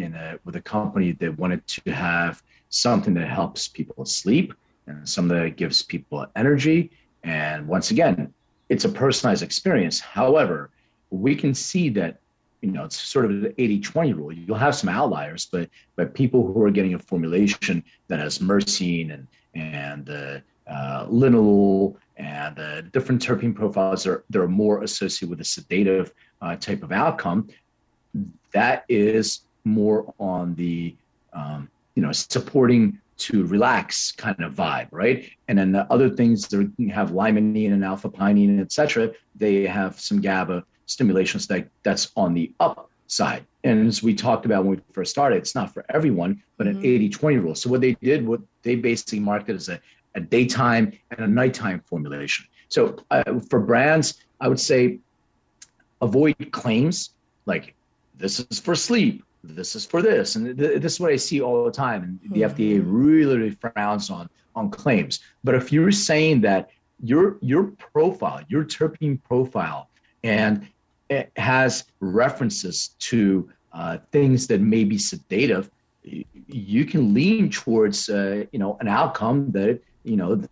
with a company that wanted to have something that helps people sleep and something that gives people energy. And once again, it's a personalized experience. However, we can see that it's sort of the 80-20 rule. You'll have some outliers, but people who are getting a formulation that has myrcene and linalool and different terpene profiles that are more associated with a sedative type of outcome, that is more on the supporting to relax kind of vibe, right? And then the other things that have limonene and alpha-pinene, et cetera, they have some GABA stimulations that's on the upside. And as we talked about when we first started, it's not for everyone, but an 80-20 rule. So what they basically marketed as a daytime and a nighttime formulation. So for brands, I would say avoid claims like this is for sleep, this is for this. And this is what I see all the time. And the FDA really frowns on claims. But if you're saying that your profile, your terpene profile, and it has references to things that may be sedative, you can lean towards an outcome that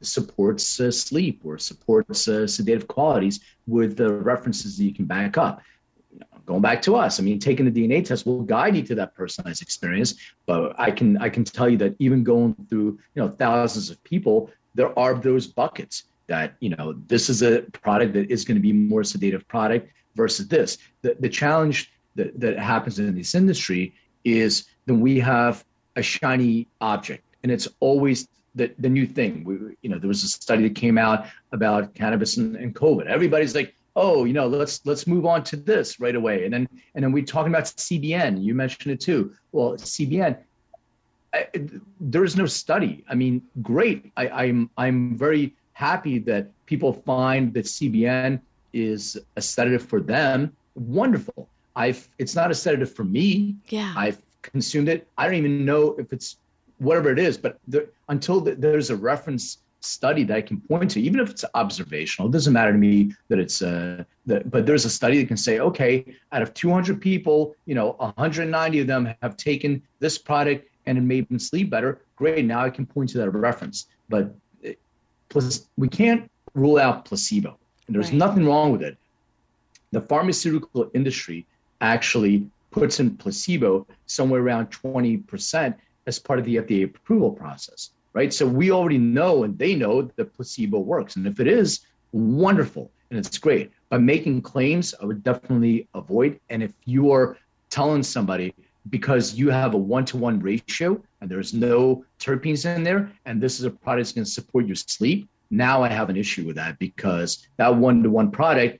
supports sleep or supports sedative qualities with the references that you can back up. Going back to us, I mean, taking the DNA test will guide you to that personalized experience. But I can tell you that even going through thousands of people, there are those buckets that this is a product that is going to be more sedative product versus this. The challenge that happens in this industry is that we have a shiny object, and it's always the new thing. There was a study that came out about cannabis and COVID. Everybody's like, oh, let's move on to this right away. And then we're talking about CBN. You mentioned it too. Well, CBN, there is no study. I mean, great. I'm very happy that people find that CBN is a sedative for them. Wonderful. It's not a sedative for me. Yeah. I've consumed it. I don't even know if it's whatever it is, but until there's a reference study that I can point to, even if it's observational, it doesn't matter to me that it's but there's a study that can say, okay, out of 200 people, 190 of them have taken this product and it made them sleep better. Great. Now I can point to that reference. But we can't rule out placebo. And there's nothing wrong with it. The pharmaceutical industry actually puts in placebo somewhere around 20% as part of the FDA approval process, right? So we already know, and they know, that placebo works. And if it is, wonderful, and it's great. But making claims, I would definitely avoid. And if you are telling somebody because you have a 1-to-1 ratio and there's no terpenes in there, and this is a product that's going to support your sleep, now I have an issue with that, because that 1-to-1 product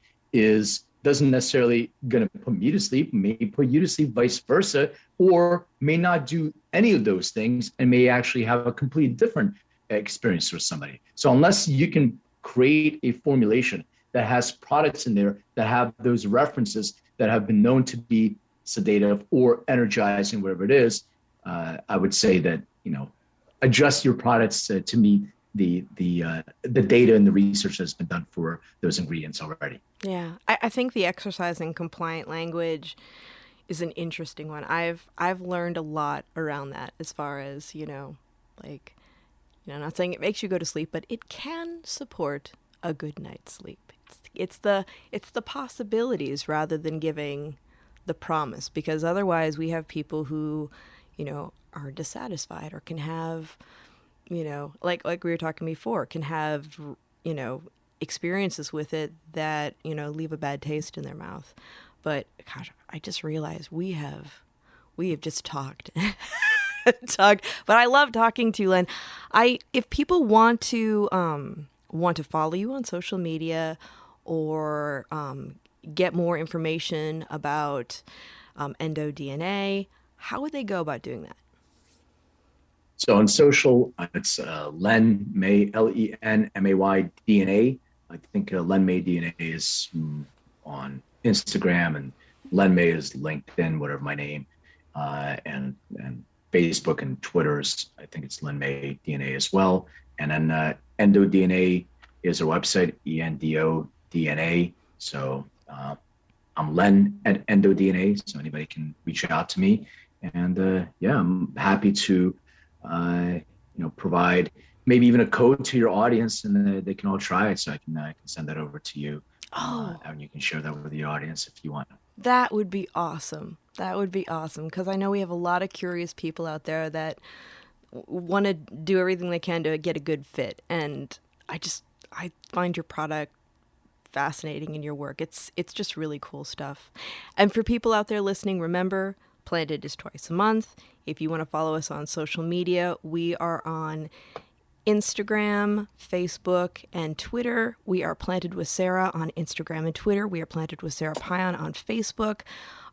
doesn't necessarily going to put me to sleep, may put you to sleep, vice versa, or may not do any of those things and may actually have a completely different experience for somebody. So unless you can create a formulation that has products in there that have those references that have been known to be sedative or energizing, whatever it is, I would say that, adjust your products to meet the data and the research that's been done for those ingredients already. Yeah, I think the exercising compliant language is an interesting one. I've learned a lot around that, as far as, not saying it makes you go to sleep, but it can support a good night's sleep. It's the possibilities rather than giving the promise, because otherwise we have people who, are dissatisfied or can have, like we were talking before, can have, experiences with it that, leave a bad taste in their mouth. But gosh, I just realized we have just talked. But I love talking to you, Len. If people want to follow you on social media or get more information about EndoDNA, how would they go about doing that? So on social, it's Len May, LenMay DNA. I think Len May DNA is on Instagram, and Len May is LinkedIn, whatever my name, and Facebook and Twitter's. I think it's Len May DNA as well. And then EndoDNA is our website, ENDO DNA. So I'm Len at EndoDNA, so anybody can reach out to me. And I'm happy to provide maybe even a code to your audience, and they can all try it. So I can send that over to you. And you can share that with the audience if you want. That would be awesome. That would be awesome, because I know we have a lot of curious people out there that want to do everything they can to get a good fit. And I find your product fascinating in your work. It's just really cool stuff. And for people out there listening, remember, Planted is twice a month. If you want to follow us on social media, we are on Instagram, Facebook, and Twitter. We are Planted with Sarah on Instagram and Twitter. We are Planted with Sarah Pion on Facebook.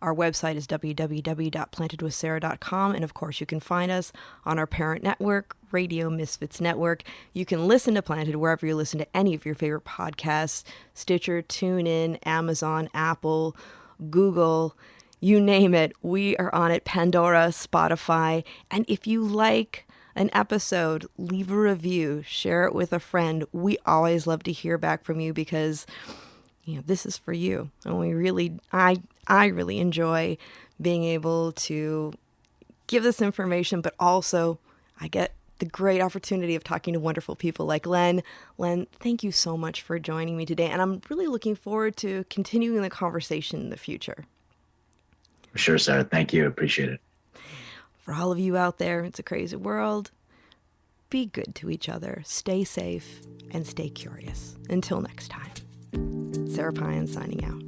Our website is www.plantedwithsarah.com. And of course, you can find us on our parent network, Radio Misfits Network. You can listen to Planted wherever you listen to any of your favorite podcasts: Stitcher, TuneIn, Amazon, Apple, Google, you name it. We are on it. Pandora, Spotify. And if you like an episode, leave a review, share it with a friend. We always love to hear back from you, because this is for you. And I really enjoy being able to give this information, but also I get the great opportunity of talking to wonderful people like Len. Len, thank you so much for joining me today. And I'm really looking forward to continuing the conversation in the future. Sure, Sarah. Thank you. Appreciate it. For all of you out there, it's a crazy world. Be good to each other, stay safe, and stay curious. Until next time, Sarah Pion signing out.